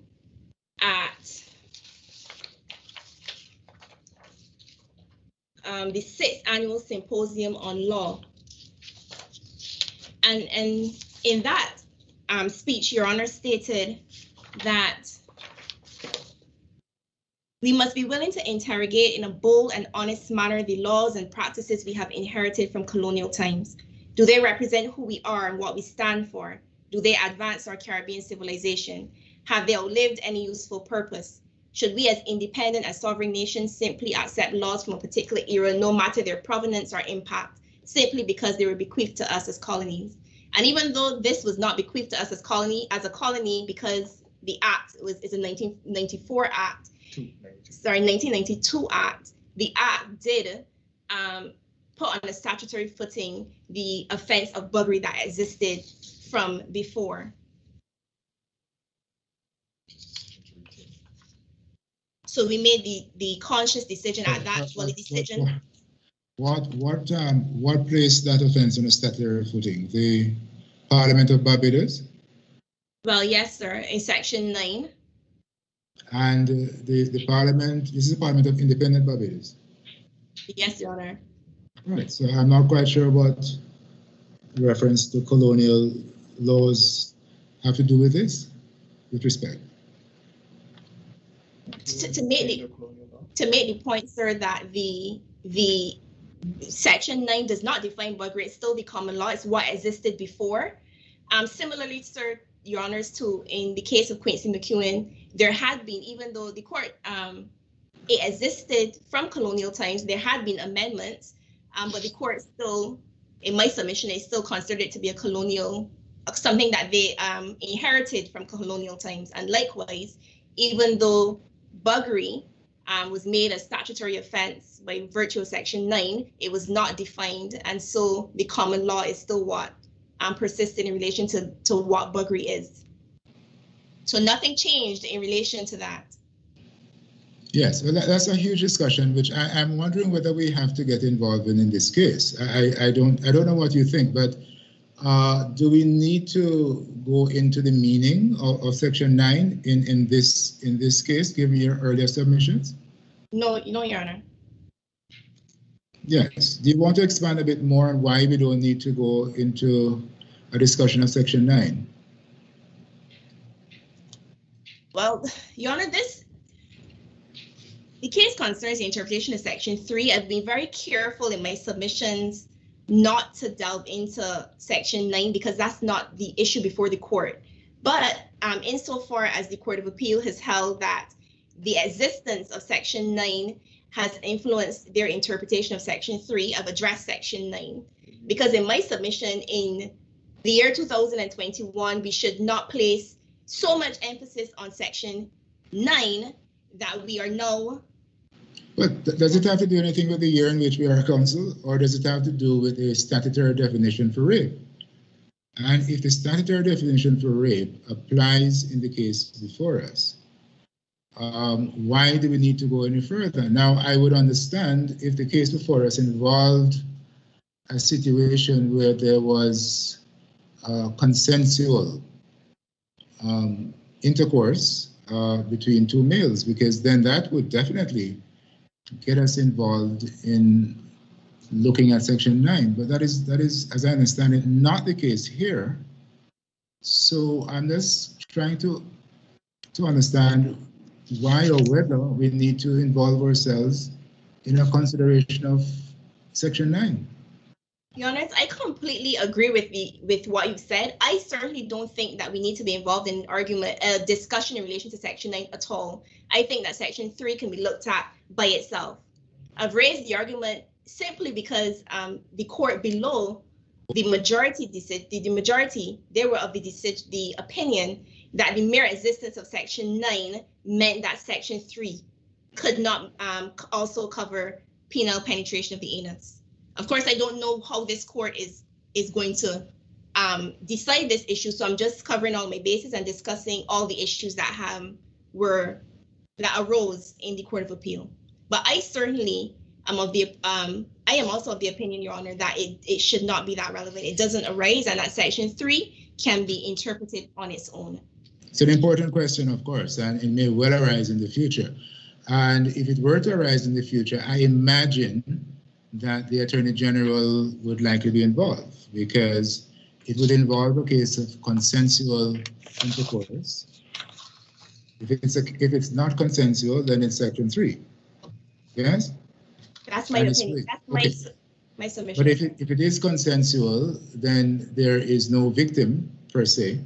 at the 6th annual symposium on law. And in that speech, Your Honor stated that we must be willing to interrogate in a bold and honest manner the laws and practices we have inherited from colonial times. Do they represent who we are and what we stand for? Do they advance our Caribbean civilization? Have they outlived any useful purpose? Should we as independent and sovereign nations simply accept laws from a particular era, no matter their provenance or impact, simply because they were bequeathed to us as colonies? And even though this was not bequeathed to us as a colony, because the act is a 1994 act, 1992 act, the act did put on a statutory footing the offense of buggery that existed from before. So we made the conscious decision at that, well, the decision. What placed that offense on a statutory footing? The Parliament of Barbados? Well, yes, sir, in Section 9. And the Parliament, this is the Parliament of Independent Barbados? Yes, Your Honor. Right, so I'm not quite sure what reference to colonial laws have to do with this, with respect. To make the point, sir, that the Section 9 does not define buggery. It's still the common law. It's what existed before. Similarly, sir, Your Honors, too, in the case of Quincy McEwen, there had been, even though the court, it existed from colonial times, there had been amendments, but the court still, in my submission, they still considered it to be a colonial, something that they inherited from colonial times. And likewise, even though buggery was made a statutory offense by virtue of Section 9, it was not defined. And so the common law is still what persisted in relation to what buggery is. So nothing changed in relation to that. Yes, well, that's a huge discussion, which I'm wondering whether we have to get involved in this case. I don't know what you think, but do we need to go into the meaning of Section 9 in this case, given your earlier submissions? No, Your Honor. Yes. Do you want to expand a bit more on why we don't need to go into a discussion of Section 9? Well, Your Honor, the case concerns the interpretation of Section 3. I've been very careful in my submissions not to delve into Section 9 because that's not the issue before the court. But insofar as the Court of Appeal has held that the existence of Section 9 has influenced their interpretation of Section 3, I've addressed Section 9. Because in my submission in the year 2021, we should not place so much emphasis on Section 9 that we are now. But does it have to do anything with the year in which we are counsel, or does it have to do with a statutory definition for rape? And if the statutory definition for rape applies in the case before us, why do we need to go any further? Now, I would understand if the case before us involved a situation where there was consensual intercourse between two males, because then that would definitely get us involved in looking at Section 9. But that is, as I understand it, not the case here. So I'm just trying to understand why or whether we need to involve ourselves in a consideration of Section 9. Your Honor, I completely agree with what you said. I certainly don't think that we need to be involved in an argument, a discussion in relation to Section 9 at all. I think that Section 3 can be looked at by itself. I've raised the argument simply because the court below, the majority, they were of the opinion that the mere existence of Section 9 meant that Section 3 could not also cover penile penetration of the anus. Of course, I don't know how this court is going to decide this issue, so I'm just covering all my bases and discussing all the issues that arose in the Court of Appeal. But I certainly am I am also of the opinion, Your Honor, that it should not be that relevant. It doesn't arise, and that Section 3 can be interpreted on its own. It's an important question, of course, and it may well arise in the future. And if it were to arise in the future, I imagine that the Attorney General would likely be involved, because it would involve a case of consensual intercourse. If it's not consensual, then it's Section 3. Yes? That's my opinion. That's my submission. But if it is consensual, then there is no victim per se,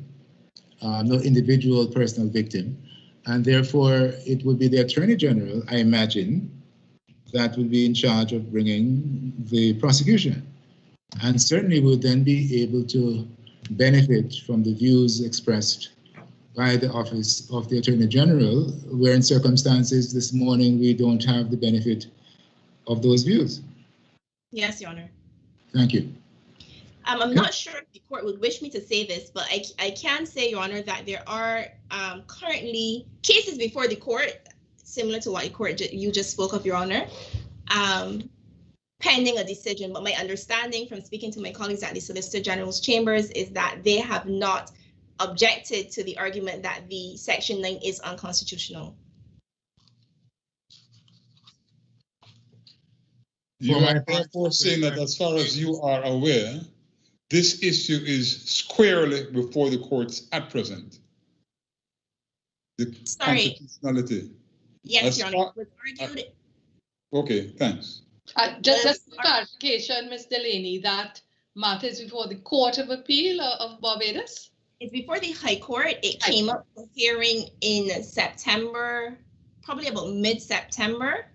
no individual personal victim, and therefore it would be the Attorney General, I imagine, that would be in charge of bringing the prosecution, and certainly would then be able to benefit from the views expressed by the Office of the Attorney General, where in circumstances this morning we don't have the benefit of those views. Yes, Your Honor. Thank you. I'm not sure if the court would wish me to say this, but I can say, Your Honor, that there are currently cases before the court, similar to what you just spoke of, Your Honor, pending a decision. But my understanding from speaking to my colleagues at the Solicitor General's chambers is that they have not objected to the argument that the Section 9 is unconstitutional. You are therefore saying that as far as you are aware, this issue is squarely before the courts at present. The constitutionality. Yes, Your Honor. Okay, thanks. Just clarification, Ms. Delaney, that matter is before the Court of Appeal of Barbados? It's before the High Court. It came up for hearing in September, probably about mid-September.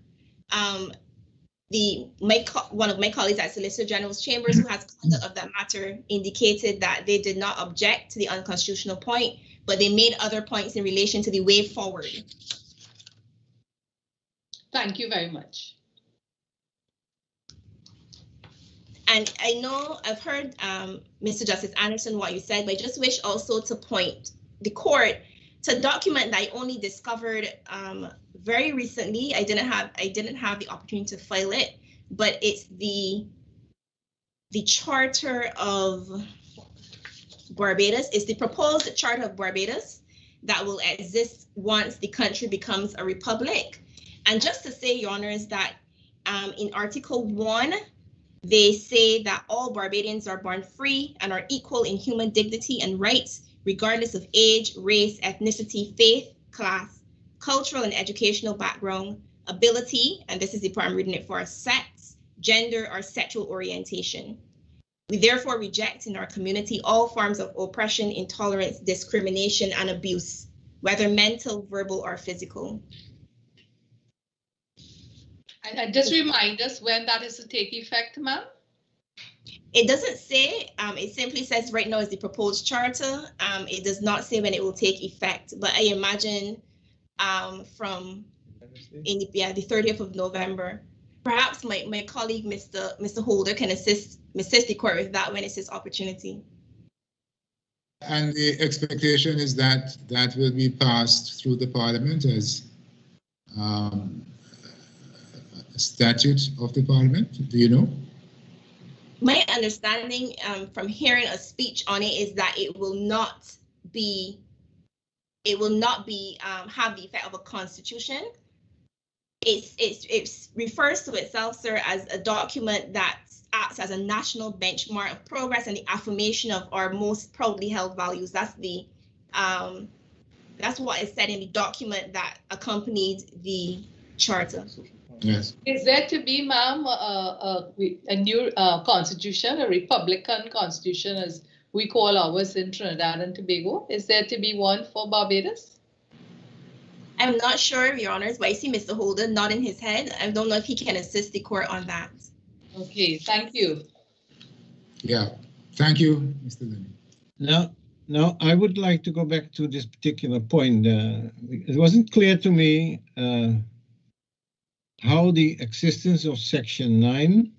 One of my colleagues at Solicitor General's chambers, who has conduct of that matter, indicated that they did not object to the unconstitutional point, but they made other points in relation to the way forward. Thank you very much. And I know I've heard, Mr. Justice Anderson, what you said, but I just wish also to point the court to a document that I only discovered very recently. I didn't have the opportunity to file it, but it's the Charter of Barbados. It's the proposed Charter of Barbados that will exist once the country becomes a republic. And just to say, Your Honors, that in Article 1, they say that all Barbadians are born free and are equal in human dignity and rights, regardless of age, race, ethnicity, faith, class, cultural and educational background, ability, and this is the part I'm reading it for, sex, gender, or sexual orientation. We therefore reject in our community all forms of oppression, intolerance, discrimination, and abuse, whether mental, verbal, or physical. And just remind us when that is to take effect, ma'am. It doesn't say, it simply says right now is the proposed charter. It does not say when it will take effect, but I imagine from the 30th of November. Perhaps my colleague, Mr. Holder, can assist the court with that when it's his opportunity. And the expectation is that that will be passed through the Parliament as a statute of the Parliament. Do you know? My understanding from hearing a speech on it is that it will not have the effect of a constitution. It refers to itself, sir, as a document that acts as a national benchmark of progress and the affirmation of our most proudly held values. That's what is said in the document that accompanied the charter. Yes. Is there to be, ma'am, a new constitution, a Republican constitution, as we call ours in Trinidad and Tobago? Is there to be one for Barbados? I'm not sure, Your Honors, but I see Mr. Holden nodding his head. I don't know if he can assist the court on that. Okay, thank you. Yeah, thank you, Mr. Lenny. Now, I would like to go back to this particular point. It wasn't clear to me how the existence of Section 9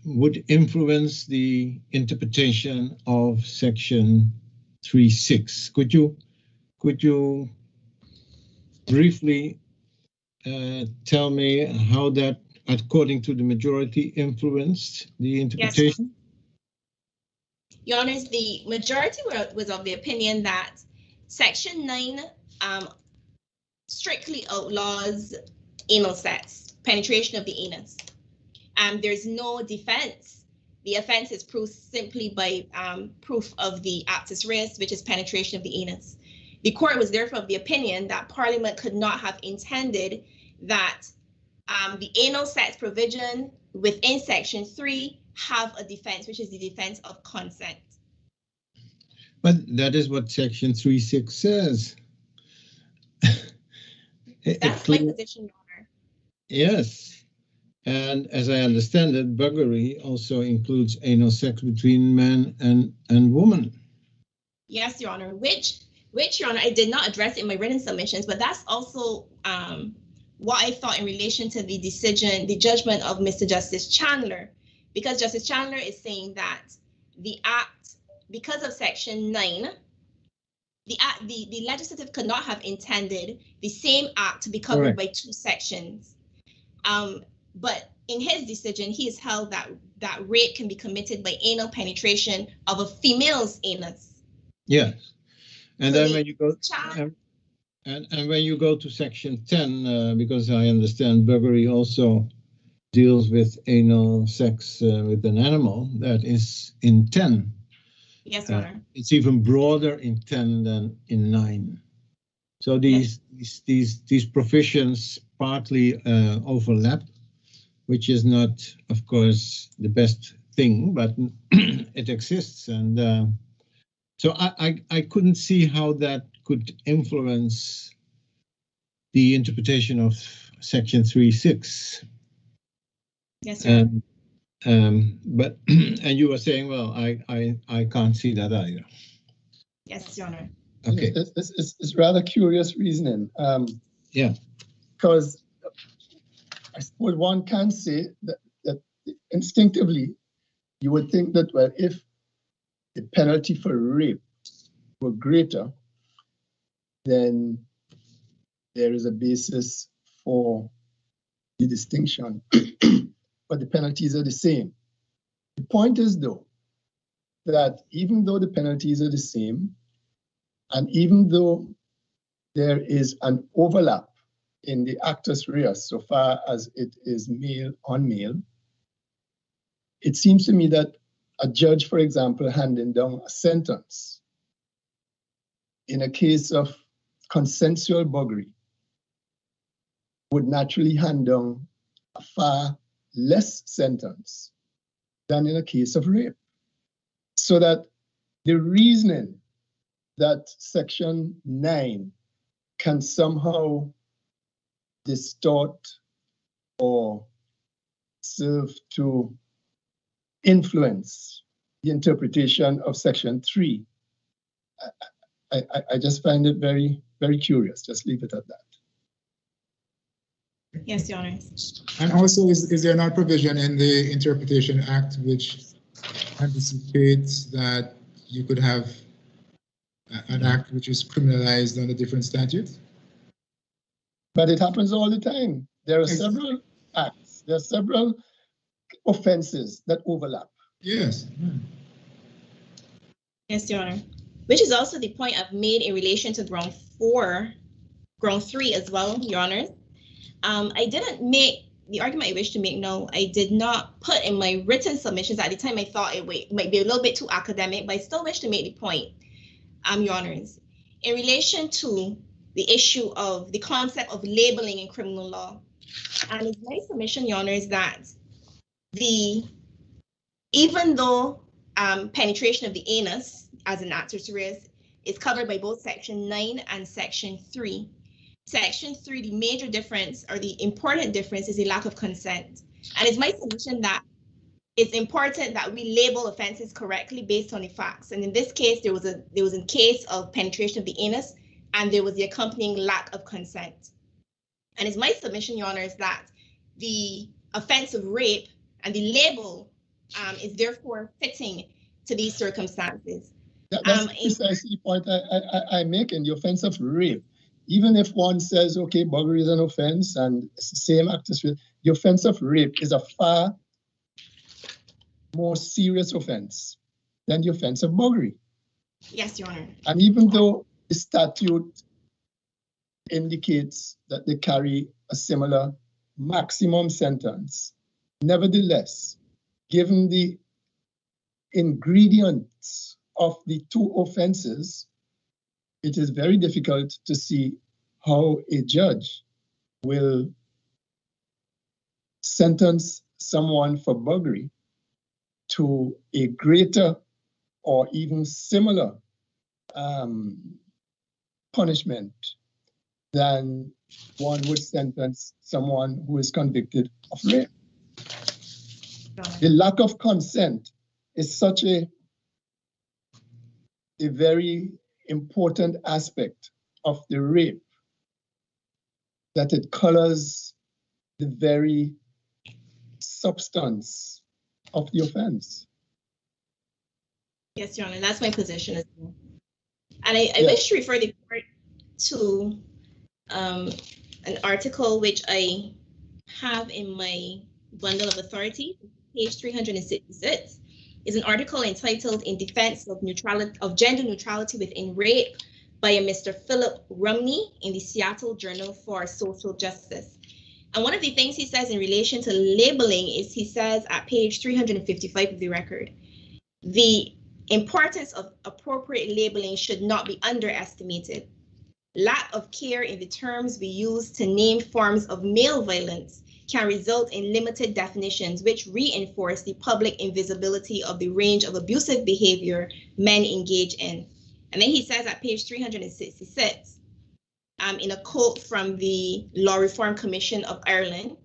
would influence the interpretation of Section 3.6. Could you briefly tell me how that, according to the majority, influenced the interpretation? Yes. Your Honors, the majority was of the opinion that Section 9 strictly outlaws anal sex, penetration of the anus. There's no defense. The offense is proved simply by proof of the actus reus, which is penetration of the anus. The court was therefore of the opinion that Parliament could not have intended that the anal sex provision within Section 3 have a defense, which is the defense of consent. But that is what Section 3.6 says. That's my position, Your Honor. Yes. And as I understand it, buggery also includes anal sex between man and woman. Yes, Your Honor, which, Your Honor, I did not address in my written submissions, but that's also what I thought in relation to the decision, the judgment of Mr. Justice Chandler, because Justice Chandler is saying that the act, because of Section 9, the legislative could not have intended the same act to be covered by two sections. But in his decision, he has held that rape can be committed by anal penetration of a female's anus. Yes. And so then when you go and when you go to Section 10, because I understand buggery also deals with anal sex with an animal, that is in 10. Yes, Your Honor. It's even broader in 10 than in 9. So these provisions partly overlap, which is not, of course, the best thing, but it exists. And so I couldn't see how that could influence the interpretation of Section 3.6. Yes, sir. But and you were saying, well, I can't see that either. Yes, Your Honor. Okay. It's rather curious reasoning. Yeah. Because I suppose one can say that instinctively you would think that, well, if the penalty for rape were greater, then there is a basis for the distinction, but the penalties are the same. The point is, though, that even though the penalties are the same, and even though there is an overlap in the actus reus, so far as it is male on male, it seems to me that a judge, for example, handing down a sentence in a case of consensual buggery would naturally hand down a far less sentence than in a case of rape. So that the reasoning that Section 9 can somehow distort or serve to influence the interpretation of Section 3, I just find it very, very curious. Just leave it at that. Yes, Your Honor. And also, is there not provision in the Interpretation Act which anticipates that you could have an act which is criminalized under different statutes? But it happens all the time. There are several acts, there are several offenses that overlap. Yes. Yes, Your Honor. Which is also the point I've made in relation to ground 3 as well, Your Honor. I didn't make the argument I wish to make. No, I did not put in my written submissions. At the time, I thought it might be a little bit too academic, but I still wish to make the point, Your Honors, in relation to the issue of the concept of labeling in criminal law. And it's my submission, Your Honors, that even though penetration of the anus as an actus reus is covered by both Section 9 and Section 3, Section 3, the major difference or the important difference is the lack of consent. And it's my submission that it's important that we label offenses correctly based on the facts. And in this case, there was a case of penetration of the anus, and there was the accompanying lack of consent. And it's my submission, Your Honors, that the offense of rape and the label is therefore fitting to these circumstances. That's precisely the point I make in the offense of rape. Even if one says, okay, buggery is an offense and it's the same actus reus, the offense of rape is a far more serious offense than the offense of buggery. Yes, Your Honor. And even though the statute indicates that they carry a similar maximum sentence, nevertheless, given the ingredients of the two offenses, it is very difficult to see how a judge will sentence someone for buggery to a greater or even similar punishment than one would sentence someone who is convicted of rape. The lack of consent is such a very important aspect of the rape that it colors the very substance of the offense. Yes, Your Honor, that's my position as well. And I wish to refer the court to an article which I have in my bundle of authority, page 366. Is an article entitled "In Defense of Gender Neutrality Within Rape" by a Mr. Philip Rumney in the Seattle Journal for Social Justice. And one of the things he says in relation to labeling is he says at page 355 of the record, the importance of appropriate labeling should not be underestimated. Lack of care in the terms we use to name forms of male violence can result in limited definitions which reinforce the public invisibility of the range of abusive behavior men engage in. And then he says at page 366, in a quote from the Law Reform Commission of Ireland,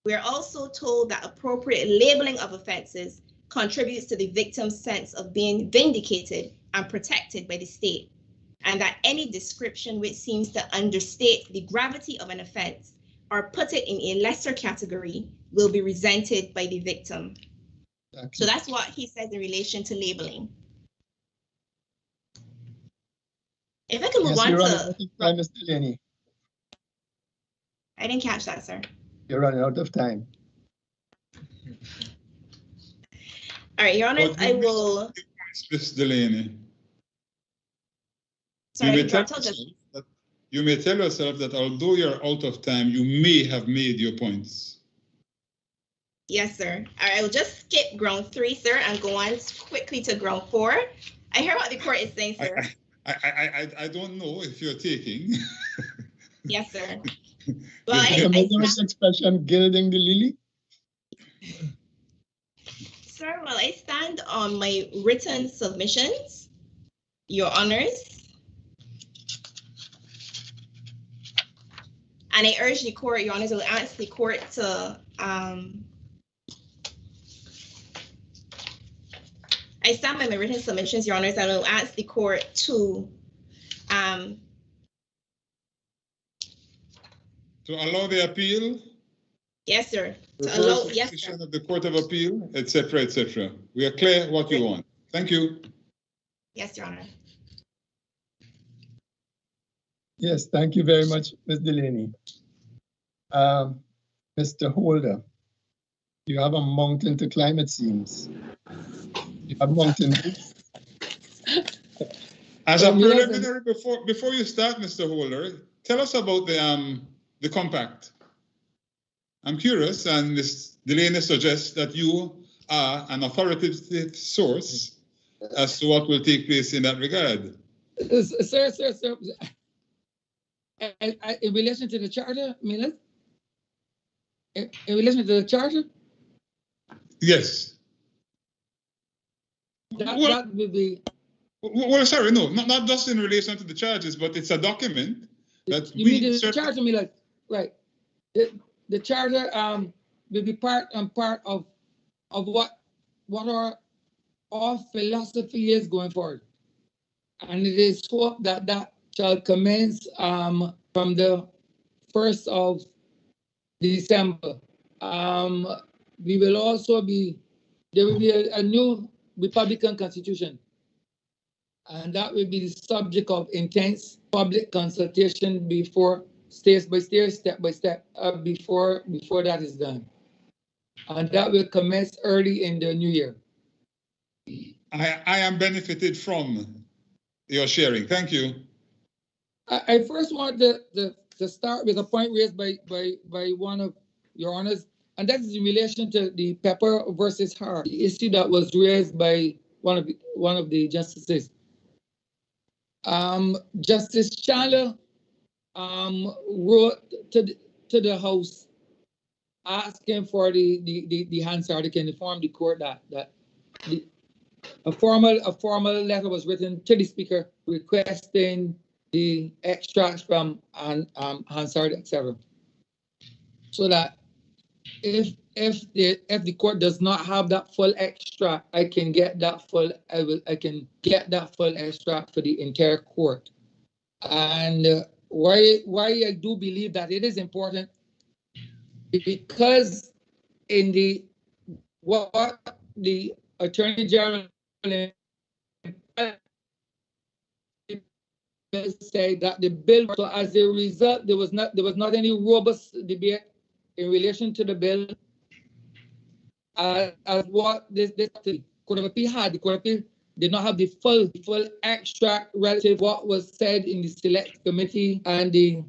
we are also told that appropriate labeling of offences contributes to the victim's sense of being vindicated and protected by the state, and that any description which seems to understate the gravity of an offence or put it in a lesser category will be resented by the victim. Okay. So that's what he says in relation to labeling. If I can move on to... Mr. Lenny. I didn't catch that, sir. You're running out of time. All right, Your Honor, I will... Ms. Delaney. Sorry, you may tell yourself that although you're out of time, you may have made your points. Yes, sir. All right, I will just skip ground 3, sir, and go on quickly to ground 4. I hear what the court is saying, sir. I don't know if you're taking. Yes, sir. Well, the expression gilding the lily. Sir, well, I stand on my written submissions, Your Honors. And I urge the court, Your Honors, I will ask the court to I stand by my written submissions, Your Honors, and I will ask the court to allow the appeal. Yes, sir. To allow, yes, sir. Of the Court of Appeal, etc., etc. We are clear what you want. Thank you. Yes, Your Honor. Yes, thank you very much, Ms. Delaney. Mr. Holder, you have a mountain to climb, it seems. You have mountain. As a preliminary, before you start, Mr. Holder, tell us about the compact. I'm curious, and Ms. Delaney suggests that you are an authoritative source as to what will take place in that regard. Sir. In relation to the charter, Milan? In relation to the charter? Yes. That would be. Well, sorry, no, not just in relation to the charges, but it's a document that you mean the charter, Milan? Right. The charter will be part of what our philosophy is going forward, and it is hoped that shall commence from the 1st of December. We will also there will be a new Republican Constitution, and that will be the subject of intense public consultation before stage by stage, step by step, before that is done. And that will commence early in the new year. I am benefited from your sharing. Thank you. I first want to start with a point raised by one of Your Honors, and that is in relation to the Pepper versus Hart, the issue that was raised by one of the justices. Justice Chandler wrote to the House asking for the Hansard to inform the court that a formal letter was written to the Speaker requesting the extracts from Hansard, etc. So that if the court does not have that full extract, I can get that full extract for the entire court. And why I do believe that it is important, because in what the Attorney General say that the bill, so as a result, there was not any robust debate in relation to the bill as what this Court of Appeal had. The Court of Appeal did not have the full extract relative to what was said in the select committee and the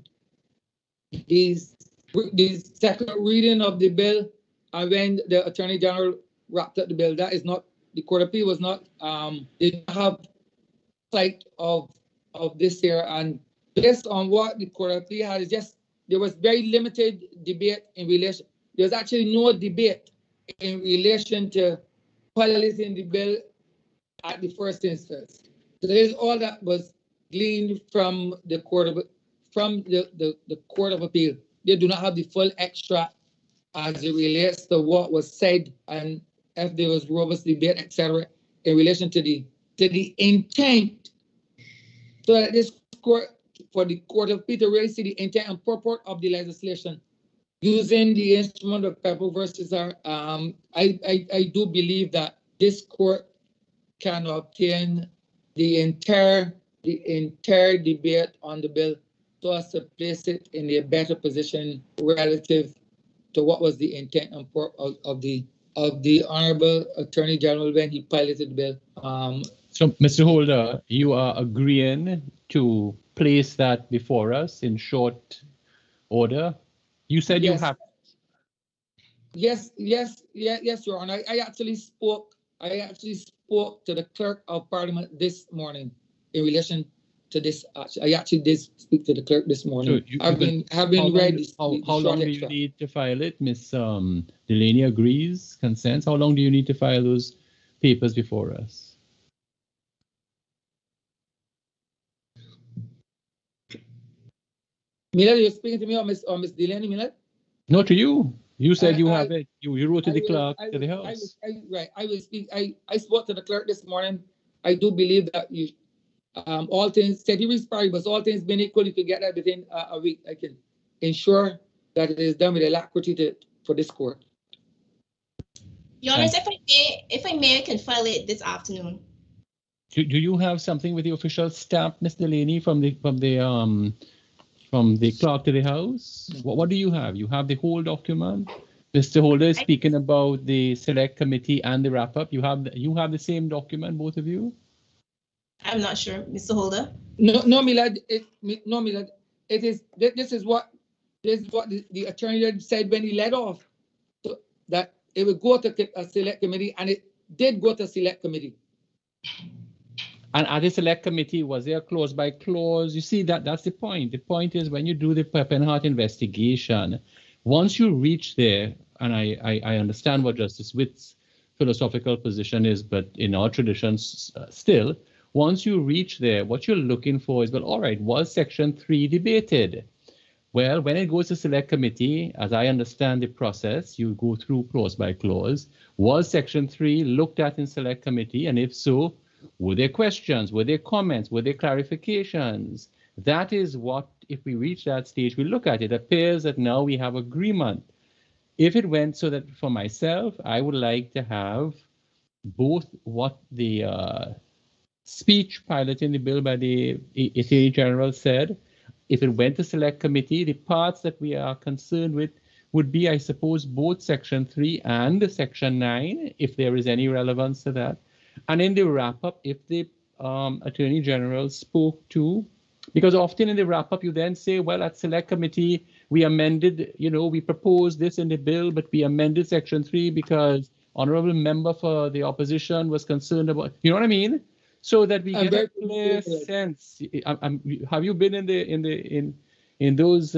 second reading of the bill, and when the Attorney General wrapped up the bill. That is not, the Court of Appeal was not did not have sight of this here, and based on what the Court of Appeal had, is just there was very limited debate in relation. There was actually no debate in relation to piloting the bill at the first instance. So that is all that was gleaned from the Court of Appeal. They do not have the full extract as it relates to what was said and if there was robust debate, etc., in relation to the intent. So that this court, for the Court of Appeal to really see the intent and purport of the legislation using the instrument of Pepper versus Hart, I do believe that this court can obtain the entire debate on the bill so as to place it in a better position relative to what was the intent and purport of the Honorable Attorney General when he piloted the bill. So, Mr. Holder, you are agreeing to place that before us in short order? You said Yes. you have. Yes, Your Honor. I actually spoke to the Clerk of Parliament this morning in relation to this. I actually did speak to the clerk this morning. So I've been read the how long do you need to file it? Miss Delaney agrees, consents. How long do you need to file those papers before us? Millard, you're speaking to me or Miss Delaney, Millard? No, to you. You said you have it. You wrote to the clerk to the House. I will speak. I spoke to the clerk this morning. I do believe that you, all things, ceteris paribus, all things being equal, you can get that within a week. I can ensure that it is done with alacrity for this court. Your Honor, if I may, I can file it this afternoon. Do you have something with the official stamp, Ms. Delaney, from the clerk to the House? What do you have? You have the whole document. Mr. Holder is speaking about the select committee and the wrap-up. You have the same document, both of you? I'm not sure, Mr. Holder. No, Millard. No, Millard. This is what the attorney said when he led off, so that it would go to a select committee, and it did go to a select committee. And at the select committee, was there clause by clause? You see, that's the point. The point is when you do the Peppenhart investigation, once you reach there, and I understand what Justice Witt's philosophical position is, but in our traditions still, once you reach there, what you're looking for is, well, all right, was Section 3 debated? Well, when it goes to select committee, as I understand the process, you go through clause by clause. Was Section 3 looked at in select committee? And if so, were there questions? Were there comments? Were there clarifications? That is what, if we reach that stage, we look at it. It appears that now we have agreement. If it went so that for myself, I would like to have both what the speech piloting the bill by the Attorney General said. If it went to select committee, the parts that we are concerned with would be, I suppose, both Section 3 and Section 9, if there is any relevance to that. And in the wrap-up, if the Attorney General spoke to, because often in the wrap-up you then say, well, at select committee, we amended, we proposed this in the bill, but we amended Section 3 because honorable member for the opposition was concerned about, you know what I mean? So that we get a clear sense. Have you been in those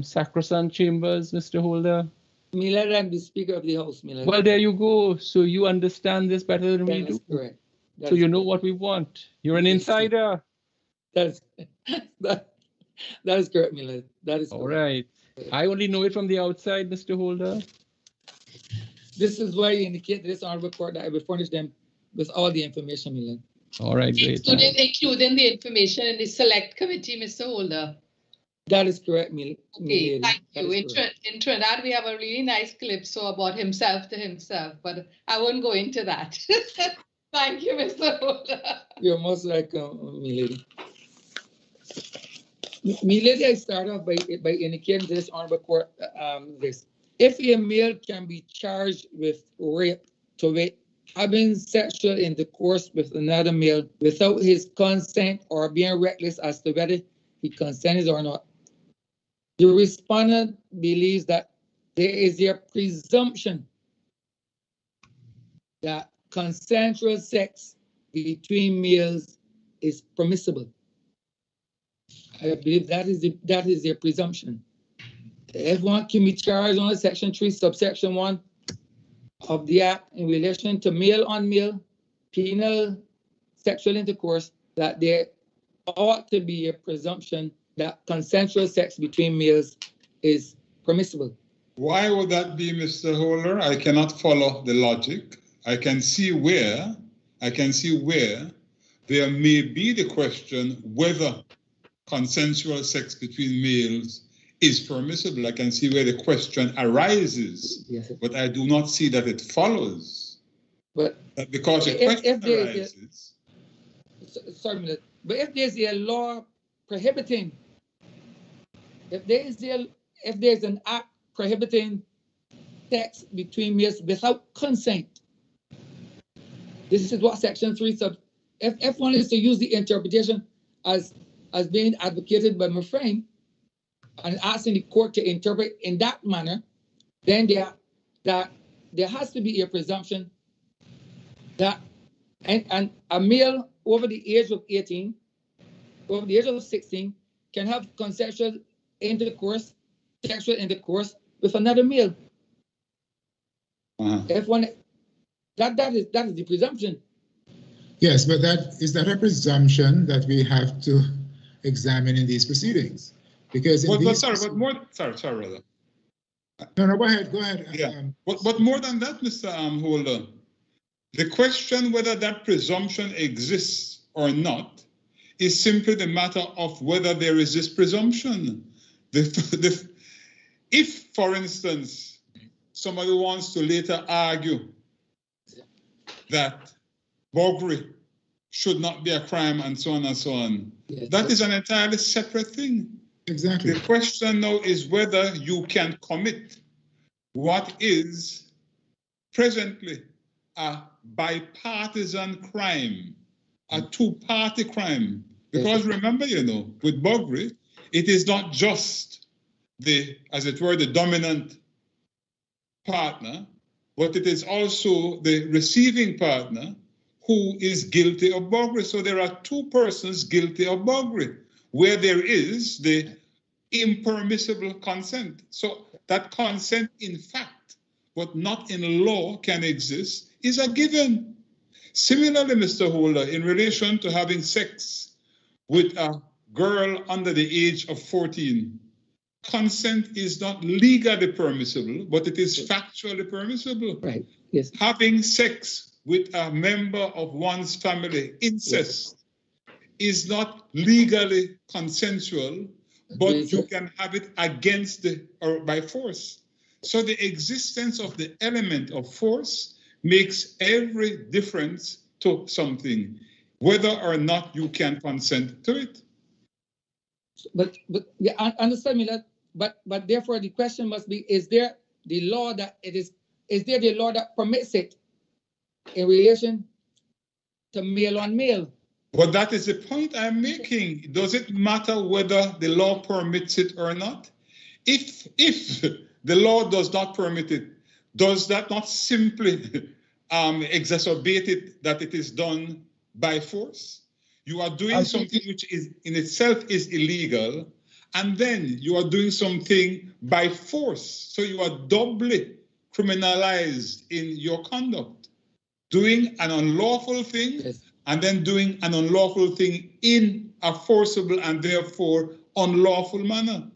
sacrosanct chambers, Mr. Holder? Millard, I'm the Speaker of the House, Millard. Well, there you go. So you understand this better than we do. Correct. So you know what we want. You're an insider. That is correct, Millard. That is correct. All right. I only know it from the outside, Mr. Holder. This is why I indicate this honorable court that I will furnish them with all the information, Millard. All right, great. Including the information in the select committee, Mr. Holder. That is correct, Millard. Okay, thank you. In Trinidad, we have a really nice calypso about himself to himself, but I won't go into that. Thank you, Mr. Holder. You're most welcome, Milady. Milady, I start off by indicating to this honorable court this. If a male can be charged with rape, to wit, having sexual intercourse with another male without his consent or being reckless as to whether he consents or not, the respondent believes that there is a presumption that consensual sex between males is permissible. I believe that is a presumption. Everyone can be charged under Section 3, Subsection 1 of the Act in relation to male-on-male penal sexual intercourse, that there ought to be a presumption that consensual sex between males is permissible. Why would that be, Mr. Holder? I cannot follow the logic. I can see where there may be the question whether consensual sex between males is permissible. I can see where the question arises, yes, but I do not see that it follows. But because the question arises. Sorry, but if there's a law prohibiting, if there's an act prohibiting sex between males without consent, this is what Section 3 if one is to use the interpretation as being advocated by my friend and asking the court to interpret in that manner, then there has to be a presumption that and a male over the age of 18, over the age of 16, can have consensual intercourse, sexual intercourse with another male. If one that is the presumption. Yes, but is that a presumption that we have to examine in these proceedings? Because sorry, brother. No, go ahead. Yeah. But more than that, Mr. Holder, the question whether that presumption exists or not is simply the matter of whether there is this presumption. If, for instance, somebody wants to later argue that burglary should not be a crime and so on and so on, that is an entirely separate thing. Exactly. The question now is whether you can commit what is presently a bipartisan crime, a two-party crime. Because remember, with burglary, it is not just as it were, the dominant partner, but it is also the receiving partner who is guilty of burglary. So there are two persons guilty of burglary, where there is the impermissible consent. So that consent in fact, but not in law, can exist, is a given. Similarly, Mr. Holder, in relation to having sex with a girl under the age of 14, consent is not legally permissible, but it is factually permissible. Right. Yes. Having sex with a member of one's family, incest, is not legally consensual, but you can have it against or by force. So the existence of the element of force makes every difference to something, whether or not you can consent to it. But yeah, I understand me that. But therefore the question must be: is there the law that is there the law that permits it in relation to male on male? But that is the point I'm making. Does it matter whether the law permits it or not? If the law does not permit it, does that not simply exacerbate it that it is done by force? You are doing something which is in itself is illegal, and then you are doing something by force. So you are doubly criminalized in your conduct, doing an unlawful thing, yes, and then doing an unlawful thing in a forcible and therefore unlawful manner.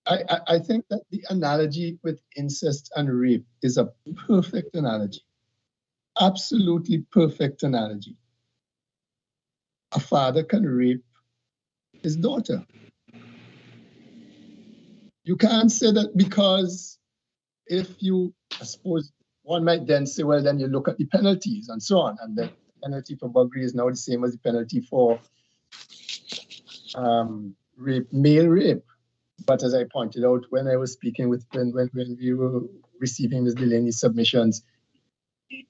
I think that the analogy with incest and rape is a perfect analogy. Absolutely perfect analogy. A father can rape his daughter. You can't say that because I suppose one might then say, well, then you look at the penalties and so on, and the penalty for burglary is now the same as the penalty for rape, male rape. But as I pointed out when I was speaking when we were receiving Ms. Delaney's submissions,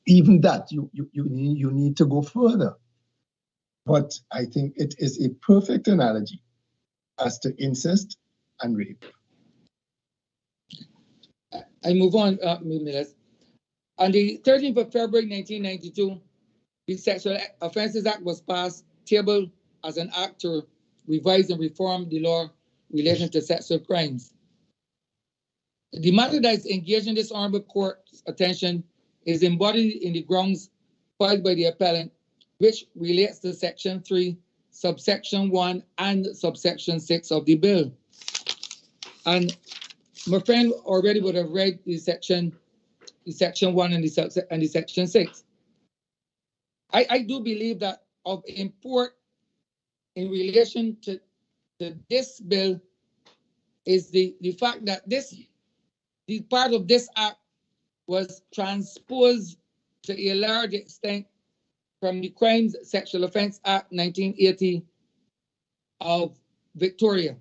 even that you need to go further. But I think it is a perfect analogy as to incest and rape. I move on, Milas. On the 13th of February 1992, the Sexual Offences Act was passed, tabled as an act to revise and reform the law relating to sexual crimes. The matter that is engaging this honorable court's attention is embodied in the grounds filed by the appellant, which relates to Section 3, Subsection 1, and Subsection 6 of the bill. And my friend already would have read the Section 1 and the Section 6. I do believe that of import in relation to this bill is the fact that the part of this act was transposed to a large extent from the Crimes Sexual Offence Act 1980 of Victoria.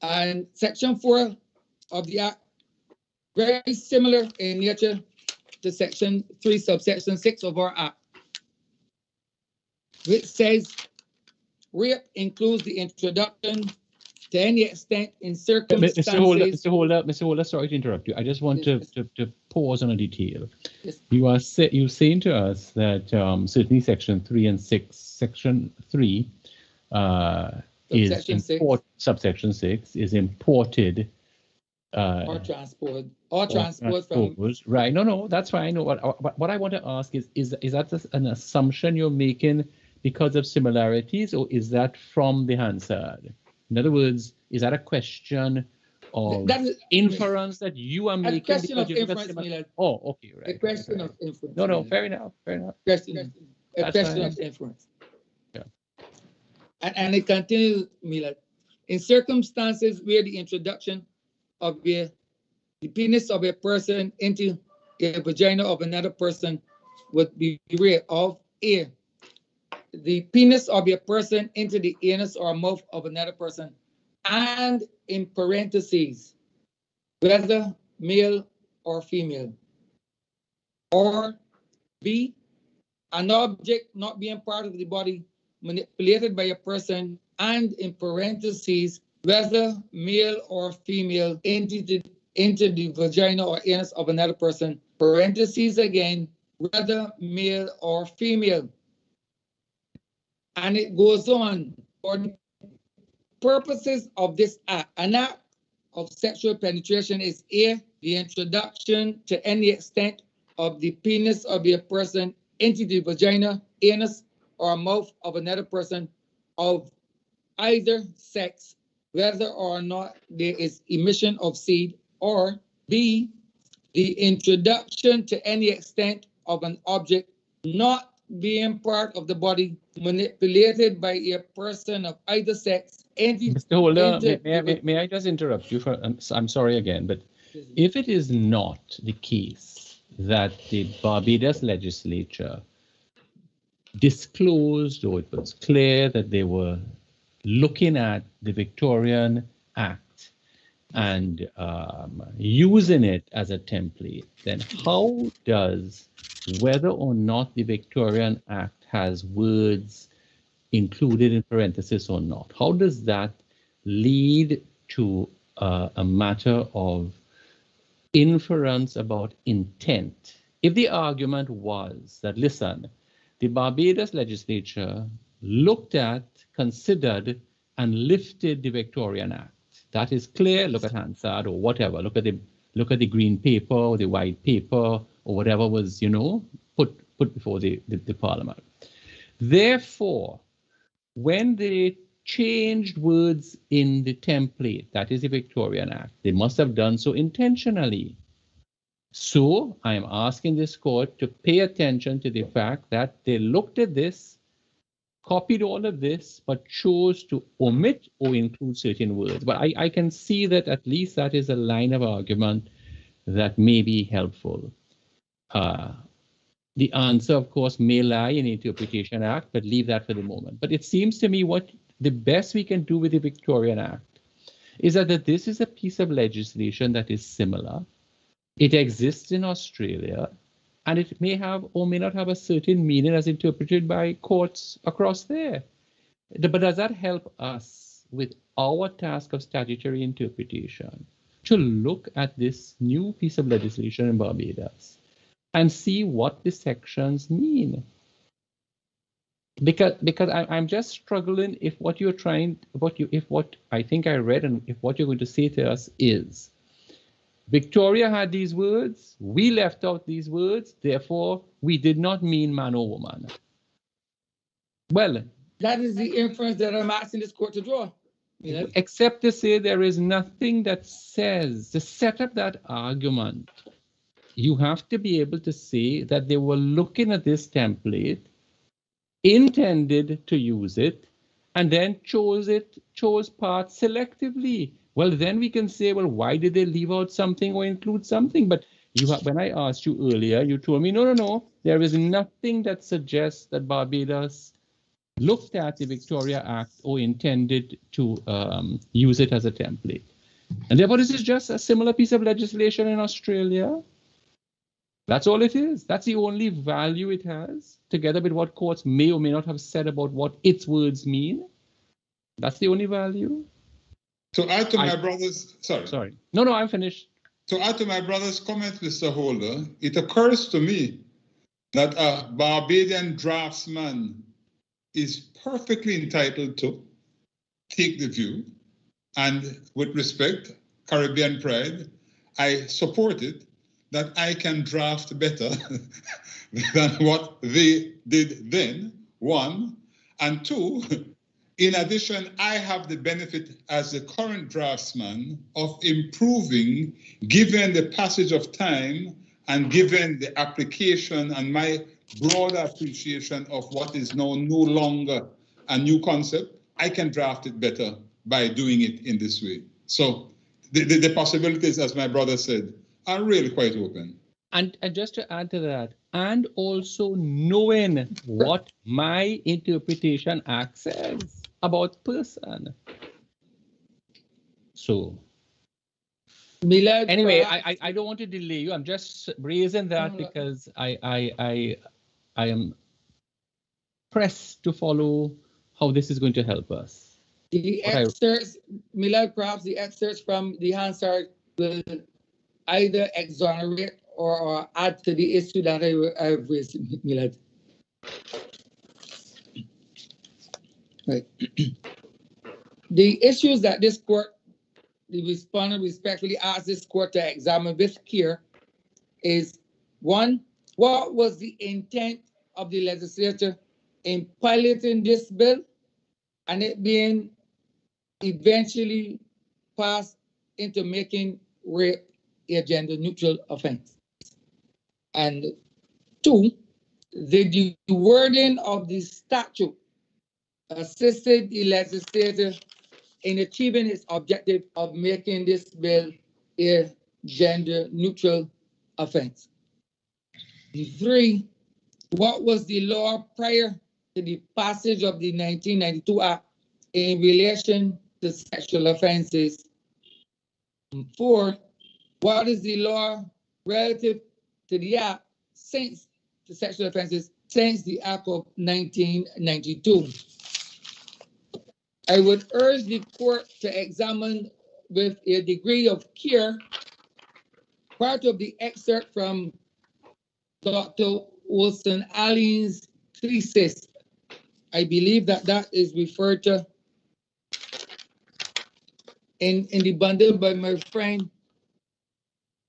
And Section 4 of the Act, very similar in nature to Section 3, Subsection 6 of our Act. which says rape includes the introduction to any extent in circumstances. Mr. Holder, sorry to interrupt you. I just want to pause on a detail. Yes. You're saying to us that certainly Section 3 and 6, Section 3 subsection 6 is imported or transport from. Right. No, that's fine. No, what I want to ask is that an assumption you're making because of similarities, or is that from the Hansard? In other words, is that a question of inference that you are making? A question of inference, oh, okay, right. A question of inference. No, fair enough. A question of inference. Yeah. And it continues, Milad. In circumstances where the introduction of the penis of a person into a vagina of another person would be rape of a. The penis of a person into the anus or mouth of another person, and in parentheses, whether male or female. Or B, an object not being part of the body manipulated by a person, and in parentheses, whether male or female into the vagina or anus of another person, parentheses again, whether male or female. And it goes on, for the purposes of this act, an act of sexual penetration is A, the introduction to any extent of the penis of a person into the vagina, anus, or mouth of another person of either sex, whether or not there is emission of seed, or B, the introduction to any extent of an object not being part of the body manipulated by a person of either sex. Mr. Holder, may I just interrupt you? I'm sorry again, but if it is not the case that the Barbados legislature disclosed, or it was clear that they were looking at the Victorian Act and using it as a template, then how does whether or not the Victorian Act has words included in parentheses or not, how does that lead to a matter of inference about intent? If the argument was that, listen, the Barbados legislature looked at, considered, and lifted the Victorian Act, that is clear. Look at Hansard or whatever. Look at the green paper or the white paper or whatever was, put before the Parliament. Therefore, when they changed words in the template, that is the Victorian Act, they must have done so intentionally. So I am asking this court to pay attention to the fact that they looked at this, copied all of this, but chose to omit or include certain words. But I can see that at least that is a line of argument that may be helpful. The answer, of course, may lie in the Interpretation Act, but leave that for the moment. But it seems to me what the best we can do with the Victorian Act is that this is a piece of legislation that is similar. It exists in Australia, and it may have or may not have a certain meaning as interpreted by courts across there. But does that help us with our task of statutory interpretation to look at this new piece of legislation in Barbados and see what the sections mean? Because I'm just struggling if what you're trying, if what I think I read and if what you're going to say to us is, Victoria had these words, we left out these words, therefore we did not mean man or woman. Well, that is the inference that I'm asking this court to draw. Except to say there is nothing that says, to set up that argument, you have to be able to say that they were looking at this template, intended to use it, and then chose parts selectively. Well, then we can say, well, why did they leave out something or include something? But when I asked you earlier, you told me, no, there is nothing that suggests that Barbados looked at the Victoria Act or intended to use it as a template. And therefore, this is just a similar piece of legislation in Australia. That's all it is. That's the only value it has, together with what courts may or may not have said about what its words mean. That's the only value. To add to my brother's, sorry. No, I'm finished. To add to my brother's comment, Mr. Holder, it occurs to me that a Barbadian draftsman is perfectly entitled to take the view, and with respect, Caribbean pride, I support it, that I can draft better than what they did then, one. And two, in addition, I have the benefit as the current draftsman of improving, given the passage of time and given the application and my broader appreciation of what is now no longer a new concept. I can draft it better by doing it in this way. So the possibilities, as my brother said, are really quite open. And just to add to that, and also knowing what my interpretation act says about person. So Milad, anyway, I don't want to delay you. I'm just raising that because I am pressed to follow how this is going to help us. The excerpts, Milad, perhaps the excerpts from the Hansard will either exonerate or add to the issue that I've raised, Milad. Right. The issues that this court, the respondent respectfully asks this court to examine with care is, one, what was the intent of the legislature in piloting this bill and it being eventually passed into making rape a gender-neutral offense? And two, the wording of the statute assisted the legislature in achieving its objective of making this bill a gender-neutral offense. Three, what was the law prior to the passage of the 1992 Act in relation to sexual offenses? Four, what is the law relative to the Act since the sexual offenses since the Act of 1992? I would urge the court to examine with a degree of care part of the excerpt from Dr. Wilson Alleyne's thesis. I believe that is referred to in the bundle by my friend.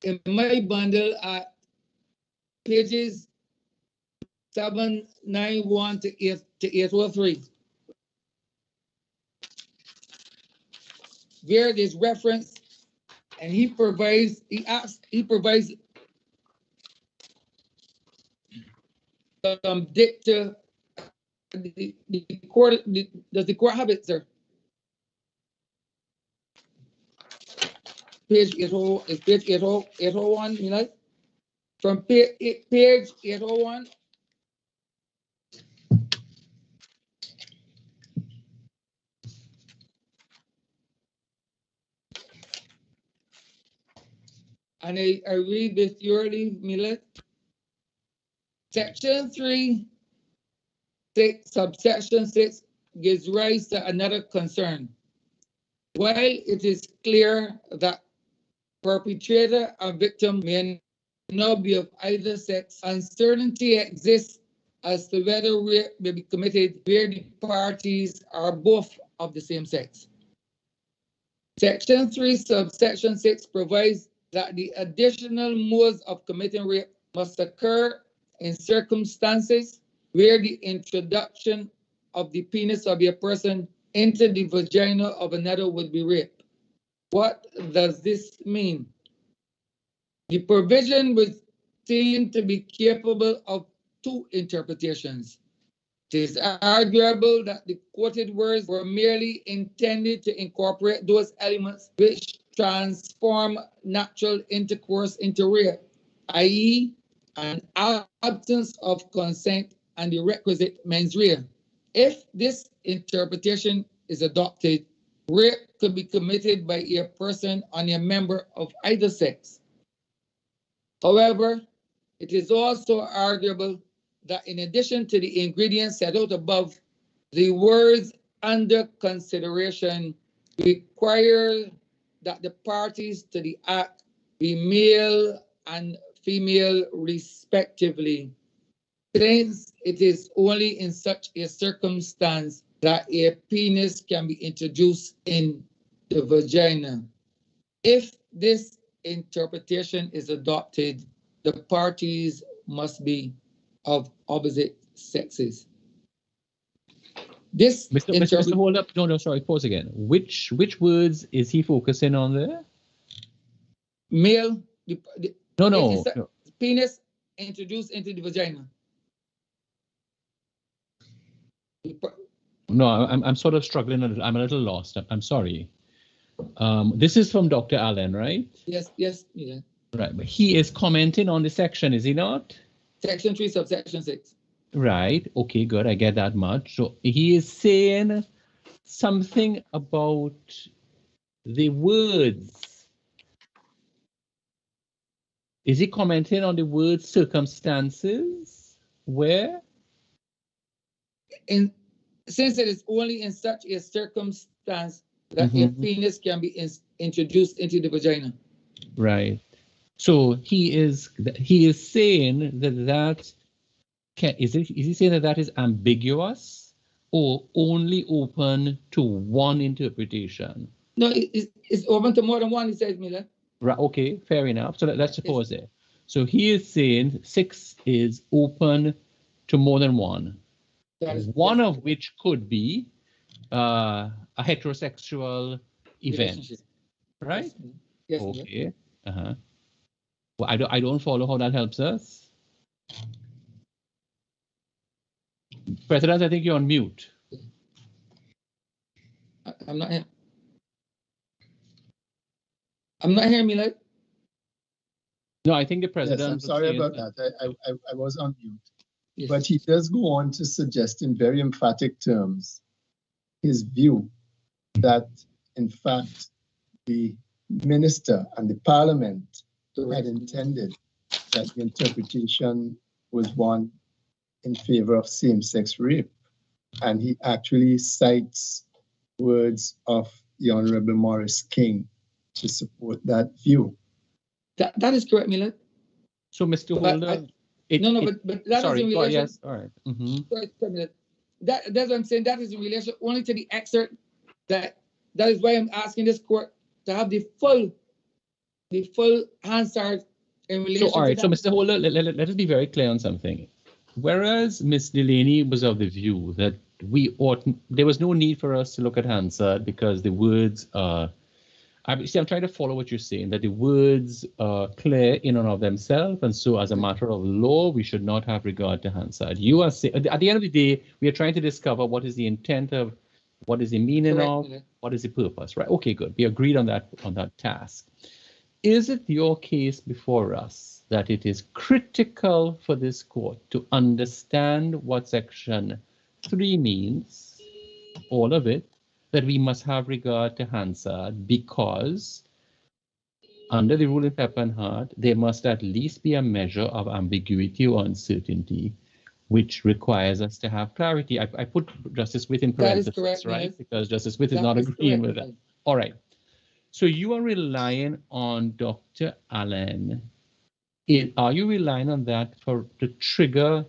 In my bundle at pages 791 to 803. Where there's reference, and he provides dicta. The court, does the court have it, sir? Page 80, is page 801, you know? From page 801. And I read this thoroughly, Millet. Section 3, subsection 6 gives rise to another concern. While it is clear that perpetrator and victim may not be of either sex, uncertainty exists as to whether rape may be committed where the parties are both of the same sex. Section 3, subsection 6 provides that the additional modes of committing rape must occur in circumstances where the introduction of the penis of a person into the vagina of another would be rape. What does this mean? The provision would seem to be capable of two interpretations. It is arguable that the quoted words were merely intended to incorporate those elements which transform natural intercourse into rape, i.e., an absence of consent and the requisite mens rea. If this interpretation is adopted, rape could be committed by a person on a member of either sex. However, It is also arguable that in addition to the ingredients set out above, the words under consideration require that the parties to the act be male and female respectively. Since it is only in such a circumstance that a penis can be introduced in the vagina. If this interpretation is adopted, the parties must be of opposite sexes. This Mr. Hold up. No, sorry, pause again. Which words is he focusing on there? Male. No. Penis introduced into the vagina. No, I'm sort of struggling. I'm a little lost. I'm sorry. This is from Dr. Alleyne, right? Yes. Yeah. Right, but he is commenting on the section, is he not? Section 3, subsection 6. Right. Okay, good. I get that much. So he is saying something about the words. Is he commenting on the word circumstances? Where? Since it is only in such a circumstance that a penis can be introduced into the vagina. Right. So he is saying that is he saying that is ambiguous or only open to one interpretation? No, it's open to more than one, he says, Miller. Right. Okay, fair enough. So let's suppose it. So he is saying 6 is open to more than one. One of which could be a heterosexual event, right? Yes. Okay. Well, I don't follow how that helps us. President, I think you're on mute. I'm not here. I'm not hearing me, like. No, I think the president. Yes, I'm sorry about that. I was on mute. Yes. But he does go on to suggest in very emphatic terms his view that, in fact, the minister and the parliament had intended that the interpretation was one in favor of same-sex rape. And he actually cites words of the Honorable Maurice King to support that view. That is correct, Miller. So, Mr. Holder. But that is in relation. Yes, all right. Sorry, that's what I'm saying. That is in relation only to the excerpt. That is why I'm asking this court to have the full answer in relation. So, all right. So, Mr. Holder, let us be very clear on something. Whereas Ms. Delaney was of the view that there was no need for us to look at Hansard because the words are. I'm trying to follow what you're saying, that the words are clear in and of themselves, and so as a matter of law, we should not have regard to Hansard. You are saying, at the end of the day, we are trying to discover what is the intent of, what is the meaning of, what is the purpose, right? Okay, good. We agreed on that task. Is it your case before us that it is critical for this court to understand what Section 3 means, all of it, that we must have regard to Hansard because under the rule in Pepper and Hart, there must at least be a measure of ambiguity or uncertainty, which requires us to have clarity. I put Justice Witt in parentheses, correct, right? Yes. Because Justice Witt is not agreeing with that. All right. So you are relying on Dr. Alleyne. Are you relying on that to trigger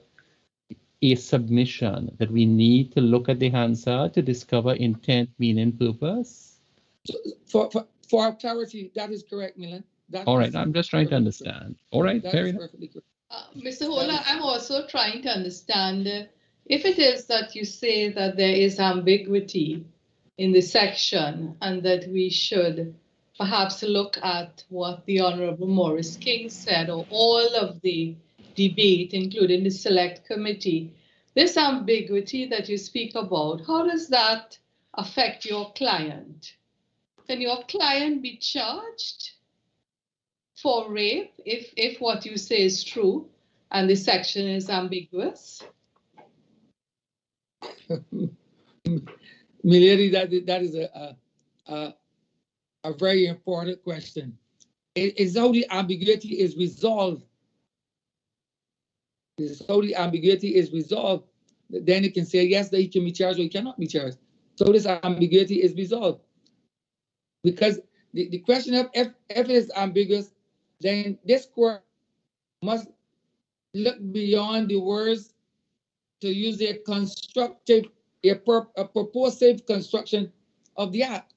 a submission that we need to look at the Hansard to discover intent, meaning, purpose? For clarity, that is correct, Milan. All right, I'm just trying to understand. All right, fair enough. Mr. Holder, I'm also trying to understand if it is that you say that there is ambiguity in the section and that we should perhaps look at what the Honorable Maurice King said or all of the debate, including the select committee, this ambiguity that you speak about, how does that affect your client? Can your client be charged for rape if what you say is true and the section is ambiguous? Milady, that is a very important question. It's how the ambiguity is resolved. This is how the ambiguity is resolved. Then it can say yes, that he can be charged or he cannot be charged. So this ambiguity is resolved. Because the question of if it is ambiguous, then this court must look beyond the words to use a constructive, a purposive construction of the act.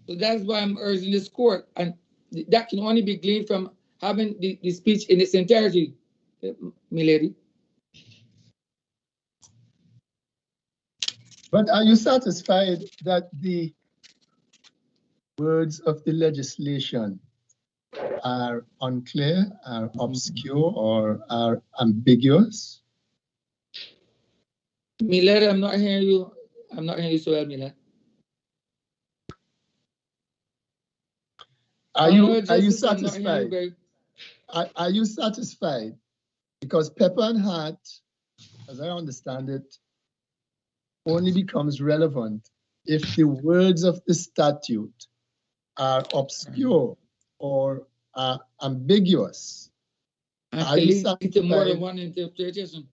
So that's why I'm urging this court, and that can only be gleaned from having the speech in its entirety, milady. But are you satisfied that the words of the legislation are unclear, are obscure, or are ambiguous? Milady, I'm not hearing you. I'm not hearing you so well, Milady. Are you satisfied? Are you satisfied? Because pepper and hat, as I understand it, only becomes relevant if the words of the statute are obscure or are ambiguous. Are you satisfied? To more than one interpretation.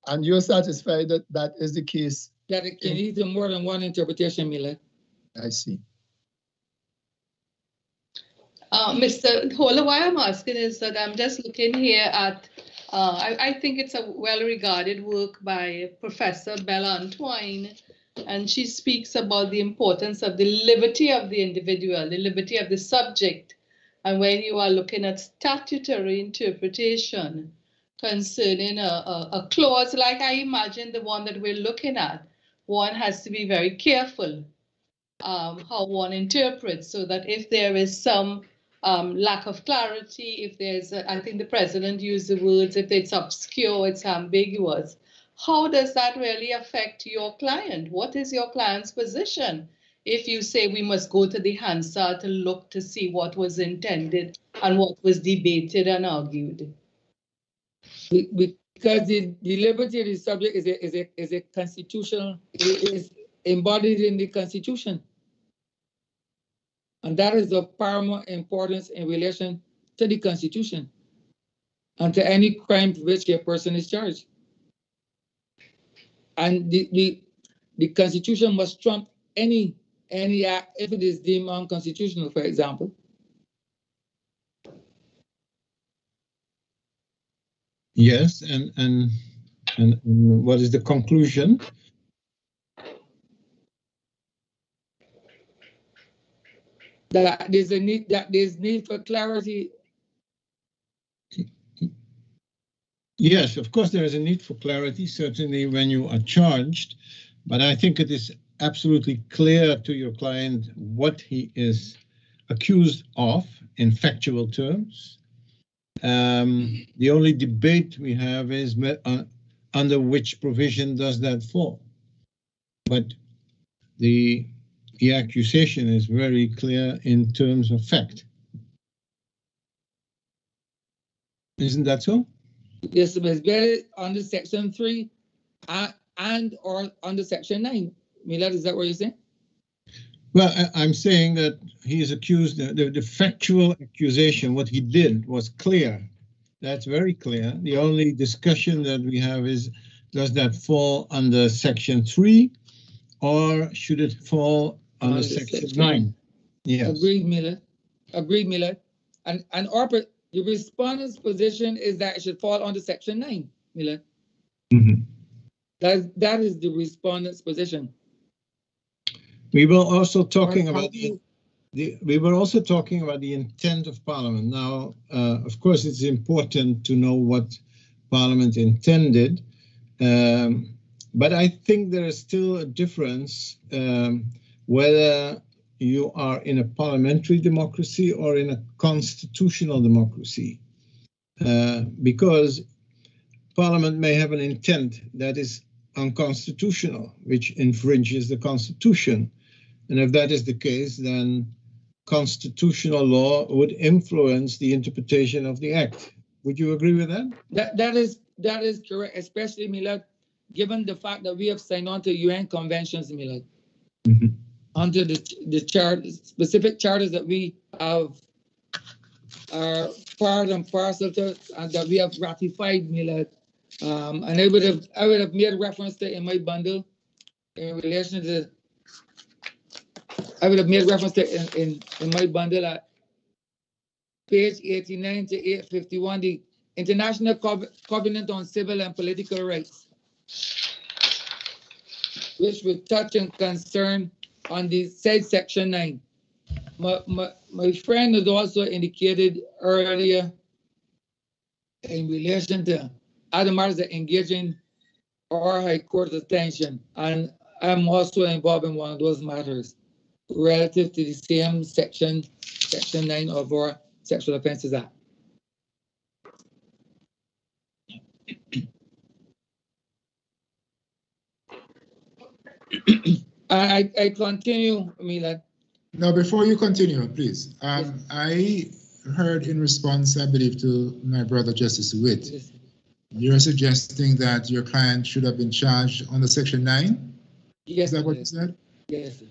And you're satisfied that that is the case? That it can lead to more than one interpretation, Milady. I see. Mr. Holler, why I'm asking is that I'm just looking here at, I think it's a well-regarded work by Professor Bella Antoine, and she speaks about the importance of the liberty of the individual, the liberty of the subject. And when you are looking at statutory interpretation concerning a clause, like I imagine the one that we're looking at, one has to be very careful how one interprets, so that if there is some lack of clarity, if there's, I think the president used the words, if it's obscure, it's ambiguous. How does that really affect your client? What is your client's position if you say we must go to the Hansard to look to see what was intended and what was debated and argued? Because the liberty of the subject is a constitutional, is embodied in the Constitution. And that is of paramount importance in relation to the Constitution and to any crime for which a person is charged. And the Constitution must trump any act if it is deemed unconstitutional, for example. Yes, and what is the conclusion? That there's a need, that there's need for clarity. Yes, of course there is a need for clarity, certainly when you are charged, but I think it is absolutely clear to your client what he is accused of in factual terms. The only debate we have is under which provision does that fall. But the accusation is very clear in terms of fact. Isn't that so? Yes, it was better under Section 3 and or under Section 9. Milad, is that what you're saying? Well, I'm saying that he is accused, the factual accusation, what he did was clear. That's very clear. The only discussion that we have is, does that fall under Section 3 or should it fall under Section 9? Yes. Agreed, Milad. Agreed, Milad. And the respondent's position is that it should fall under Section 9, Milad. Mm-hmm. That is the respondent's position. We were also talking about we were also talking about the intent of Parliament. Now, of course, it's important to know what Parliament intended, but I think there is still a difference whether you are in a parliamentary democracy or in a constitutional democracy, because Parliament may have an intent that is unconstitutional, which infringes the Constitution. And if that is the case, then constitutional law would influence the interpretation of the act. Would you agree with that? That is correct, especially, Milad, given the fact that we have signed on to UN conventions, Milad. Mm-hmm. Under the specific charters that we have are part and parcel to and that we have ratified, Milad. And I would have made reference to in my bundle in relation to. I would have made reference to in my bundle at page 89 to 851, the International Covenant on Civil and Political Rights, which would touch and concern on the said Section 9. My friend has also indicated earlier in relation to other matters that engaging our High Court attention, and I'm also involved in one of those matters relative to the same Section 9 of our Sexual Offences Act. I continue, Milad. Now, before you continue, please, Yes. I heard in response, I believe, to my brother Justice Witt, Yes. you're suggesting that your client should have been charged under Section 9? Yes, Is that what you yes. said? Yes.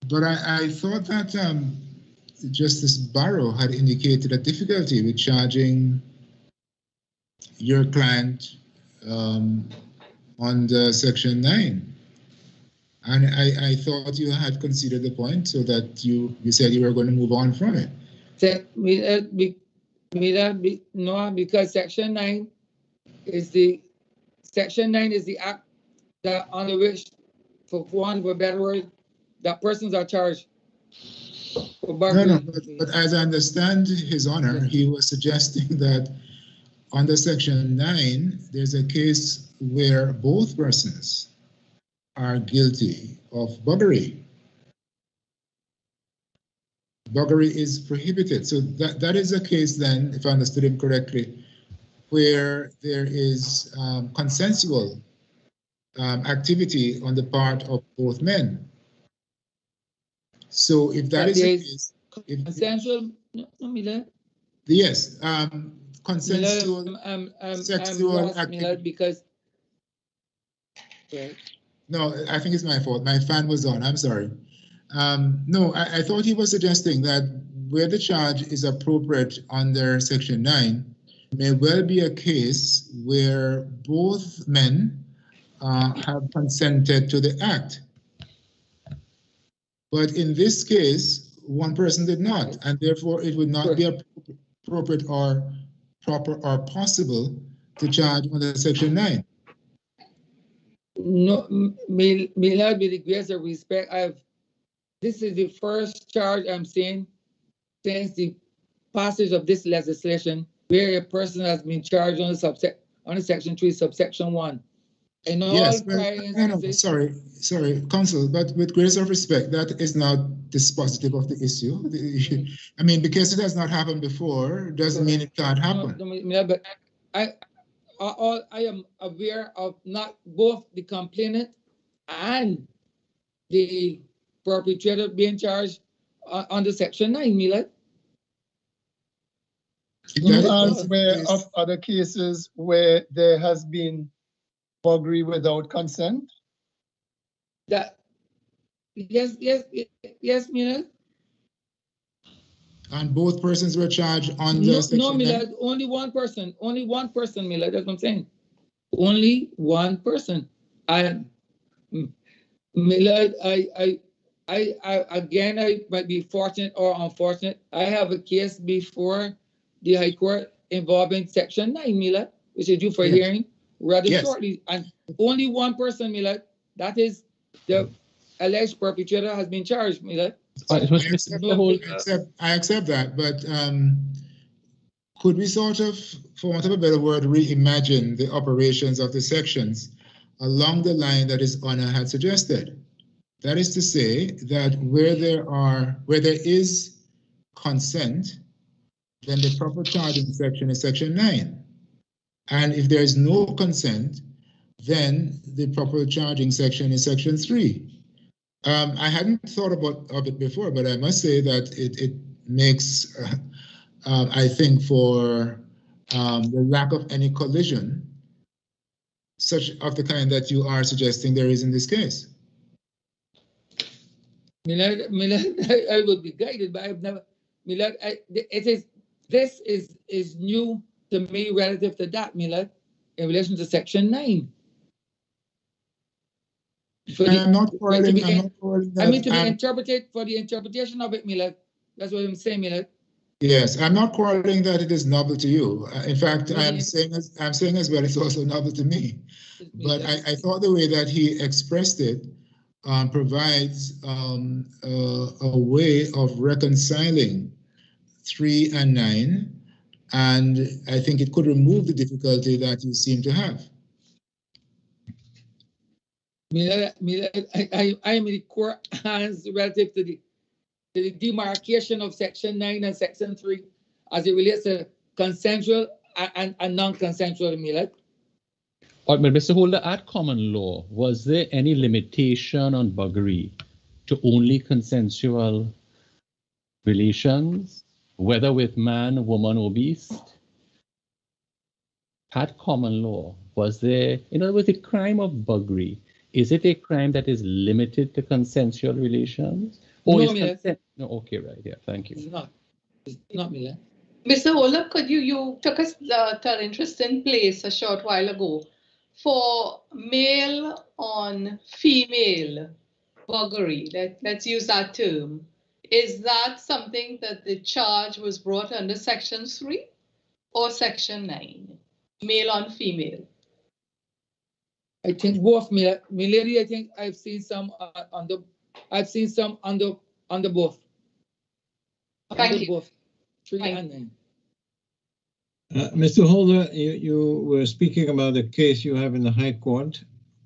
But I thought that Justice Barrow had indicated a difficulty with charging your client under Section 9. And I thought you had conceded the point so that you said you were going to move on from it. No, because Section 9 is the act that under which, for want of a better word, that persons are charged for burglary. No, but as I understand His Honor, he was suggesting that under Section 9, there's a case where both persons are guilty of buggery. Buggery is prohibited. So that is a case then, if I understood him correctly, where there is consensual activity on the part of both men. So if that is the case, consensual, yes, consensual sexual activity. Because right. No, I think it's my fault. My fan was on. I'm sorry. No, I thought he was suggesting that where the charge is appropriate under Section 9, may well be a case where both men have consented to the act. But in this case, one person did not, and therefore it would not be appropriate or proper or possible to charge under Section 9. No, Milad, with the greatest of respect, this is the first charge I'm seeing since the passage of this legislation where a person has been charged under Section 3, Subsection 1. In all yes, sorry, Counsel, but with greatest of respect, that is not dispositive of the issue. I mean, because it has not happened before, doesn't mean it can't happen. No, but I am aware of not both the complainant and the perpetrator being charged under Section 9, Milad. You are aware of other cases where there has been buggery without consent? Yes, Milad. And both persons were charged under Section 9? No, Milad, only one person, Milad, that's what I'm saying. Only one person. And Milad, I might be fortunate or unfortunate. I have a case before the High Court involving Section 9, Milad, which is due for hearing rather shortly. And only one person, Milad, that is the alleged perpetrator, has been charged, Milad. I accept that, but could we sort of, for want of a better word, reimagine the operations of the sections along the line that His Honor had suggested? That is to say that where there is consent, then the proper charging section is Section 9. And if there is no consent, then the proper charging section is Section 3. I hadn't thought of it before, but I must say that it makes, I think, for the lack of any collision, such of the kind that you are suggesting there is in this case. Milad, I would be guided, but I've never, Milad, it is this is new to me relative to that, Milad, in relation to Section 9. I'm not quarreling that. I mean, for the interpretation of it, Milad. That's what I'm saying, Milad. Yes, I'm not quarreling that it is novel to you. In fact, I'm saying as well, it's also novel to me. But I thought the way that he expressed it provides a way of reconciling 3 and 9, and I think it could remove the difficulty that you seem to have. I am in the court hands relative to the demarcation of Section 9 and Section 3 as it relates to consensual and non-consensual, Milad. But Mr. Holder, at common law, was there any limitation on buggery to only consensual relations, whether with man, woman, or beast? At common law, was there, in other words, the crime of buggery, is it a crime that is limited to consensual relations? Or No, is consent? No, okay, right, yeah, thank you. It's not, Milad. Mr. Holder, could you took us to an interesting place a short while ago for male on female buggery. Let's use that term. Is that something that the charge was brought under Section 3 or Section 9? Male on female. I think both, Milady. I think I've seen some under both. Thank you. Both 3 and 9. Mr. Holder, you were speaking about a case you have in the High Court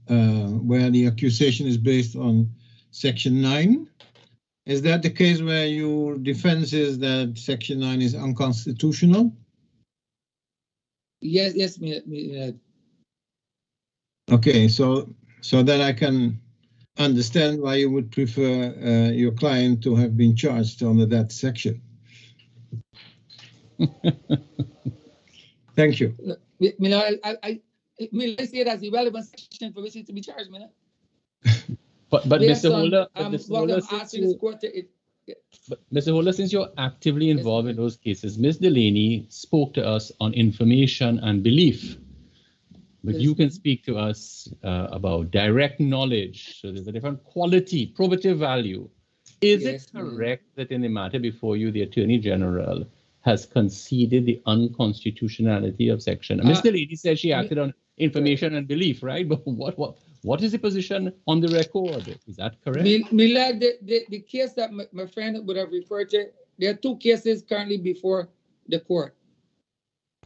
where the accusation is based on Section 9. Is that the case where your defense is that Section 9 is unconstitutional? Yes. Okay, so that I can understand why you would prefer your client to have been charged under that section. Thank you. I see it as the relevant section for which it to be charged, But Mr. Holder, Mr. Holder, since you're actively involved in those cases, Ms. Delaney spoke to us on information and belief. But you can speak to us about direct knowledge. So there's a different quality, probative value. Is it correct that in the matter before you, the Attorney General has conceded the unconstitutionality of Section? Ms. Delaney says she acted on information and belief, right? But what is the position on the record? Is that correct? Milad, the case that my friend would have referred to, there are 2 cases currently before the court.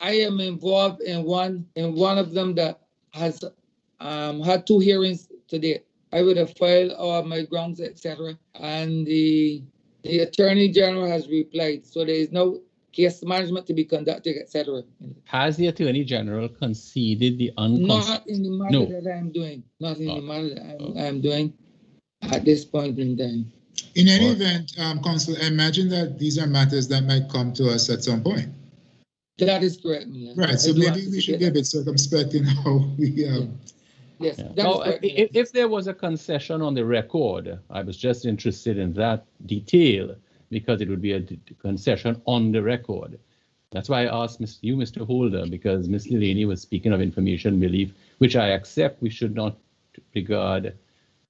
I am involved in one of them that has had 2 hearings today. I would have filed all my grounds, etc. And the Attorney General has replied. So there is no case management to be conducted, etc. Has the Attorney General conceded the unconstitutional? Not in the matter that I'm doing. Not in the matter that I'm doing at this point in time. In any event, Counsel, I imagine that these are matters that might come to us at some point. That is correct. Yeah. Right, so maybe we should be a bit circumspect in how we... Yes, that is correct. If there was a concession on the record, I was just interested in that detail because it would be a concession on the record. That's why I asked you, Mr. Holder, because Ms. Delaney was speaking of information belief, which I accept we should not regard,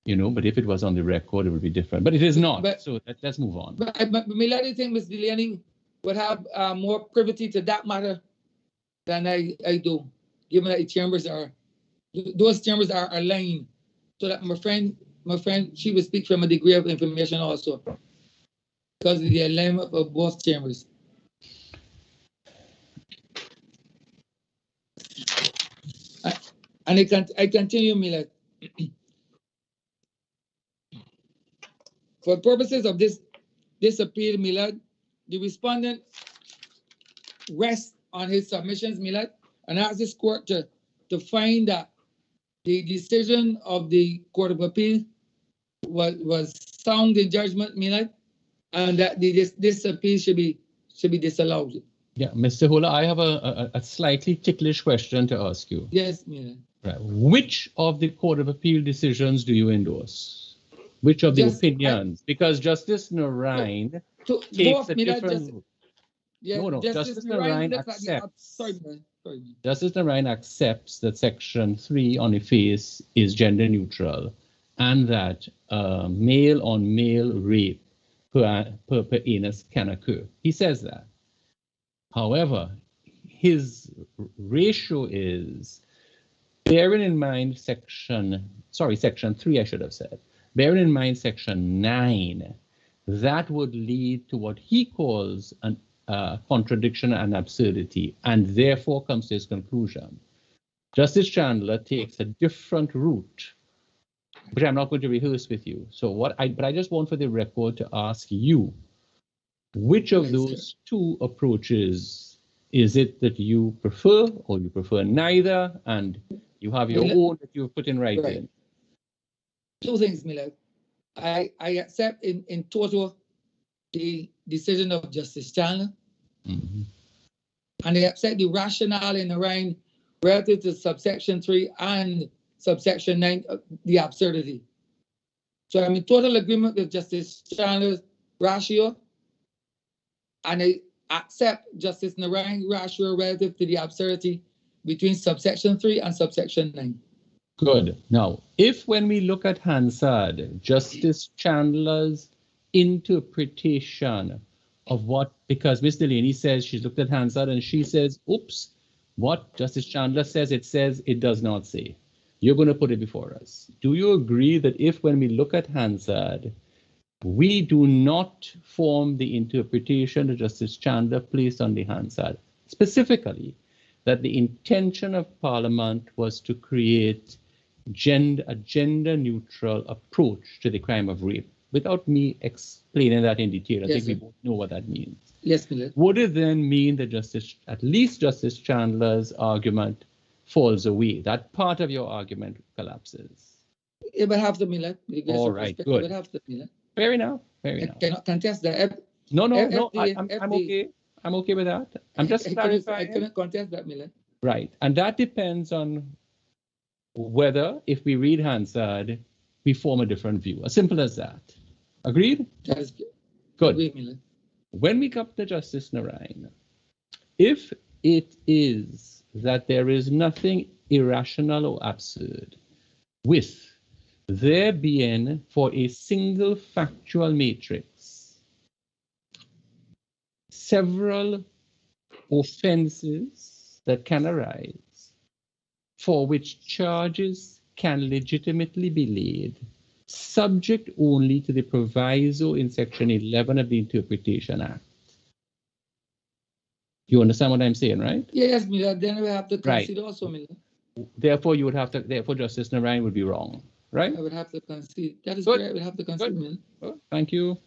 but if it was on the record, it would be different. But it is not, so let's move on. But Milady think Ms. Delaney would have more privity to that matter than I do, given that those chambers are aligned, so that my friend, she would speak from a degree of information also, because of the alignment of both chambers. And I continue, Milad. For purposes of this appeal, Milad, the respondent rests on his submissions, Milad, and asks this court to find that the decision of the Court of Appeal was sound in judgment, Milad, and that this appeal should be disallowed. Yeah, Mr. Holder, I have a slightly ticklish question to ask you. Yes, Milad. Right. Which of the Court of Appeal decisions do you endorse? Which of the opinions? Because Justice Narine takes a different... Yeah, No, Justice Narine accepts. Sorry, man. Justice Narine accepts that Section 3 on the face is gender neutral, and that male-on-male rape per anus can occur. He says that. However, his ratio is, bearing in mind Section 3, I should have said, bearing in mind Section 9, that would lead to what he calls an contradiction and absurdity, and therefore comes to his conclusion. Justice Chandler takes a different route, which I'm not going to rehearse with you. So but I just want for the record to ask you, which of those two approaches is it that you prefer, or you prefer neither, and you have your own that you've put in writing? Right. Two things, Miller. I accept in total the decision of Justice Chandler, and I accept the rationale in Narine relative to subsection 3 and subsection 9, the absurdity. So I'm in total agreement with Justice Chandler's ratio, and I accept Justice Narine's ratio relative to the absurdity between subsection 3 and subsection 9. Good. Now, if when we look at Hansard, Justice Chandler's interpretation of what, because Ms. Delaney says she's looked at Hansard and she says, oops, what Justice Chandler says, it does not say. You're going to put it before us. Do you agree that if when we look at Hansard, we do not form the interpretation that Justice Chandler placed on the Hansard, specifically that the intention of Parliament was to create a gender-neutral approach to the crime of rape? Without me explaining that in detail, I think we both know what that means. Yes, Millett. Would it then mean that at least Justice Chandler's argument falls away? That part of your argument collapses. It would have to, Millett. All right, good. It would have to, Millett. Fair enough. Fair enough. I cannot contest that. No. I'm okay. I'm okay with that. I'm just clarifying. I cannot contest that, Millett. Right, and that depends on whether, if we read Hansard, we form a different view. As simple as that. Agreed? That is good. Agreed, Millett. When we come to Justice Narine, if it is that there is nothing irrational or absurd with there being, for a single factual matrix, several offenses that can arise for which charges can legitimately be laid, subject only to the proviso in Section 11 of the Interpretation Act. You understand what I'm saying, right? Yes, Miller. Then we have to concede also, Miller. Therefore, therefore, Justice Narine would be wrong, right? I would have to concede. That is correct. I would have to concede, Miller. Good. Thank you.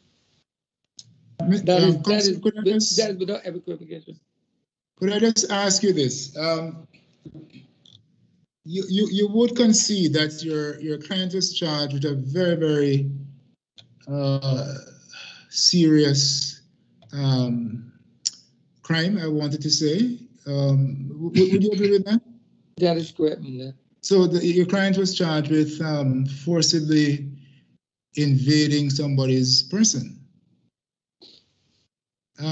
That is without every clarification. Could I just ask you this? You would concede that your client was charged with a very, very serious crime, I wanted to say. Would you agree with that? That is correct, Miller. So your client was charged with forcibly invading somebody's person.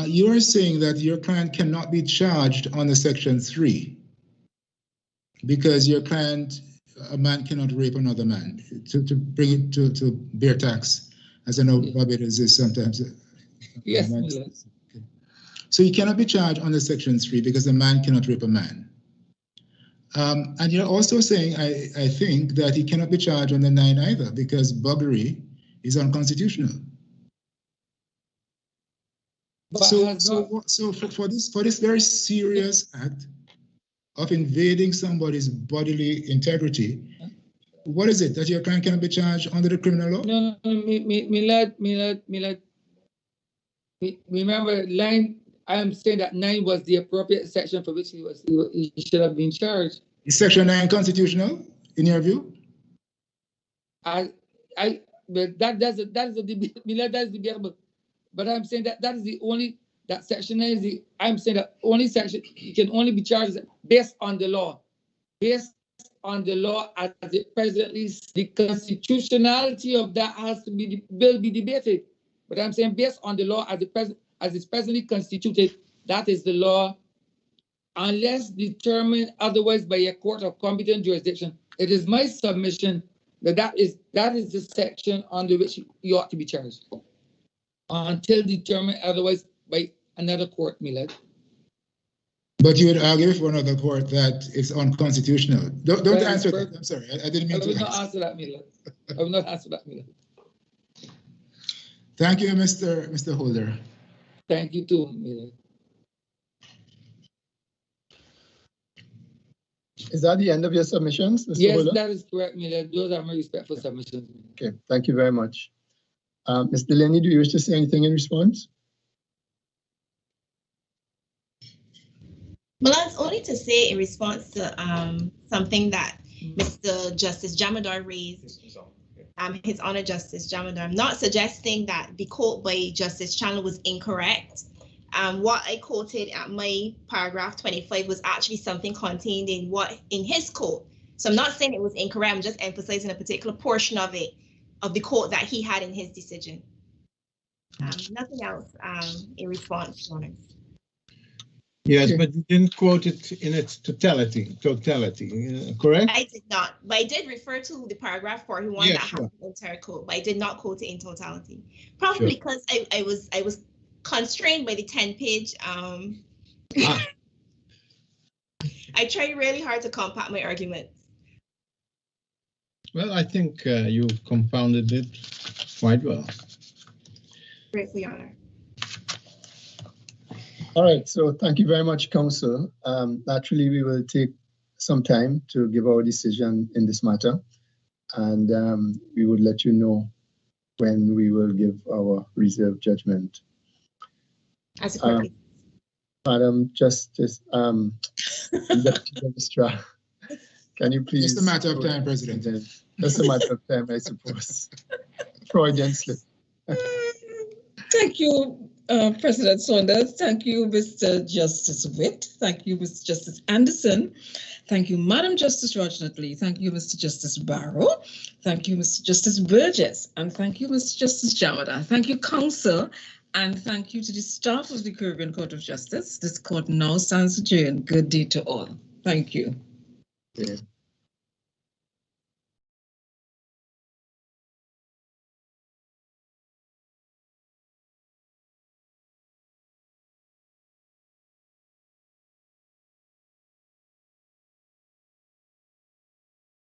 You are saying that your client cannot be charged under Section 3 because your client, a man cannot rape another man, to bring it to bear tax, as I know Barbados is sometimes. Yes. Okay. So you cannot be charged under Section 3 because a man cannot rape a man. And you're also saying, I think, that he cannot be charged under 9 either because buggery is unconstitutional. So for this very serious act of invading somebody's bodily integrity, what is it that your client cannot be charged under the criminal law? No, Millett. Remember, I am saying that 9 was the appropriate section for which he should have been charged. Is Section 9 constitutional in your view? But that's a debate. Millett, that's debatable. But I'm saying that is the only, that Section 9 is I'm saying that only section, you can only be charged based on the law. Based on the law as it presently, the constitutionality of that will be debated. But I'm saying based on the law as it's presently constituted, That is the law. Unless determined otherwise by a court of competent jurisdiction, it is my submission that that is the section under which you ought to be charged. Until determined otherwise by another court, Milad. But you would argue for another court that it's unconstitutional. Don't answer that. I'm sorry, I didn't mean to. I will not answer that, Milad. I will not answer that, Milad. Thank you, Mr. Holder. Thank you too, Milad. Is that the end of your submissions, Mr. Yes, Holder? that is correct, Milad. Those are my respectful submissions. Okay, thank you very much. Ms. Delaney, do you wish to say anything in response? Well, that's only to say in response to something that Mr. Justice Jamadar raised, His Honor Justice Jamadar. I'm not suggesting that the quote by Justice Chandler was incorrect. What I quoted at my paragraph 25 was actually something contained in his quote. So I'm not saying it was incorrect. I'm just emphasizing a particular portion of it, of the quote that he had in his decision. Nothing else in response, Your Honor. Yes, but you didn't quote it in its totality, correct? I did not, but I did refer to the paragraph 41 Yeah, that sure. has the entire quote, but I did not quote it in totality. Probably because I was constrained by the 10-page. I tried really hard to compact my arguments. Well, I think you've compounded it quite well. Grateful, Your Honor. All right, so thank you very much, Counsel. Naturally, we will take some time to give our decision in this matter, and we will let you know when we will give our reserved judgment. As a court. Madam Justice, Deputy Registrar, can you please? Just a matter of time, President. Just a matter of time, I suppose. Freudian slip. Thank you, President Saunders. Thank you, Mr. Justice Witt. Thank you, Mr. Justice Anderson. Thank you, Madam Justice Roger-Nutley. Thank you, Mr. Justice Barrow. Thank you, Mr. Justice Burgess. And thank you, Mr. Justice Jamadar. Thank you, Counsel. And thank you to the staff of the Caribbean Court of Justice. This court now stands adjourned. Good day to all. Thank you. Yeah.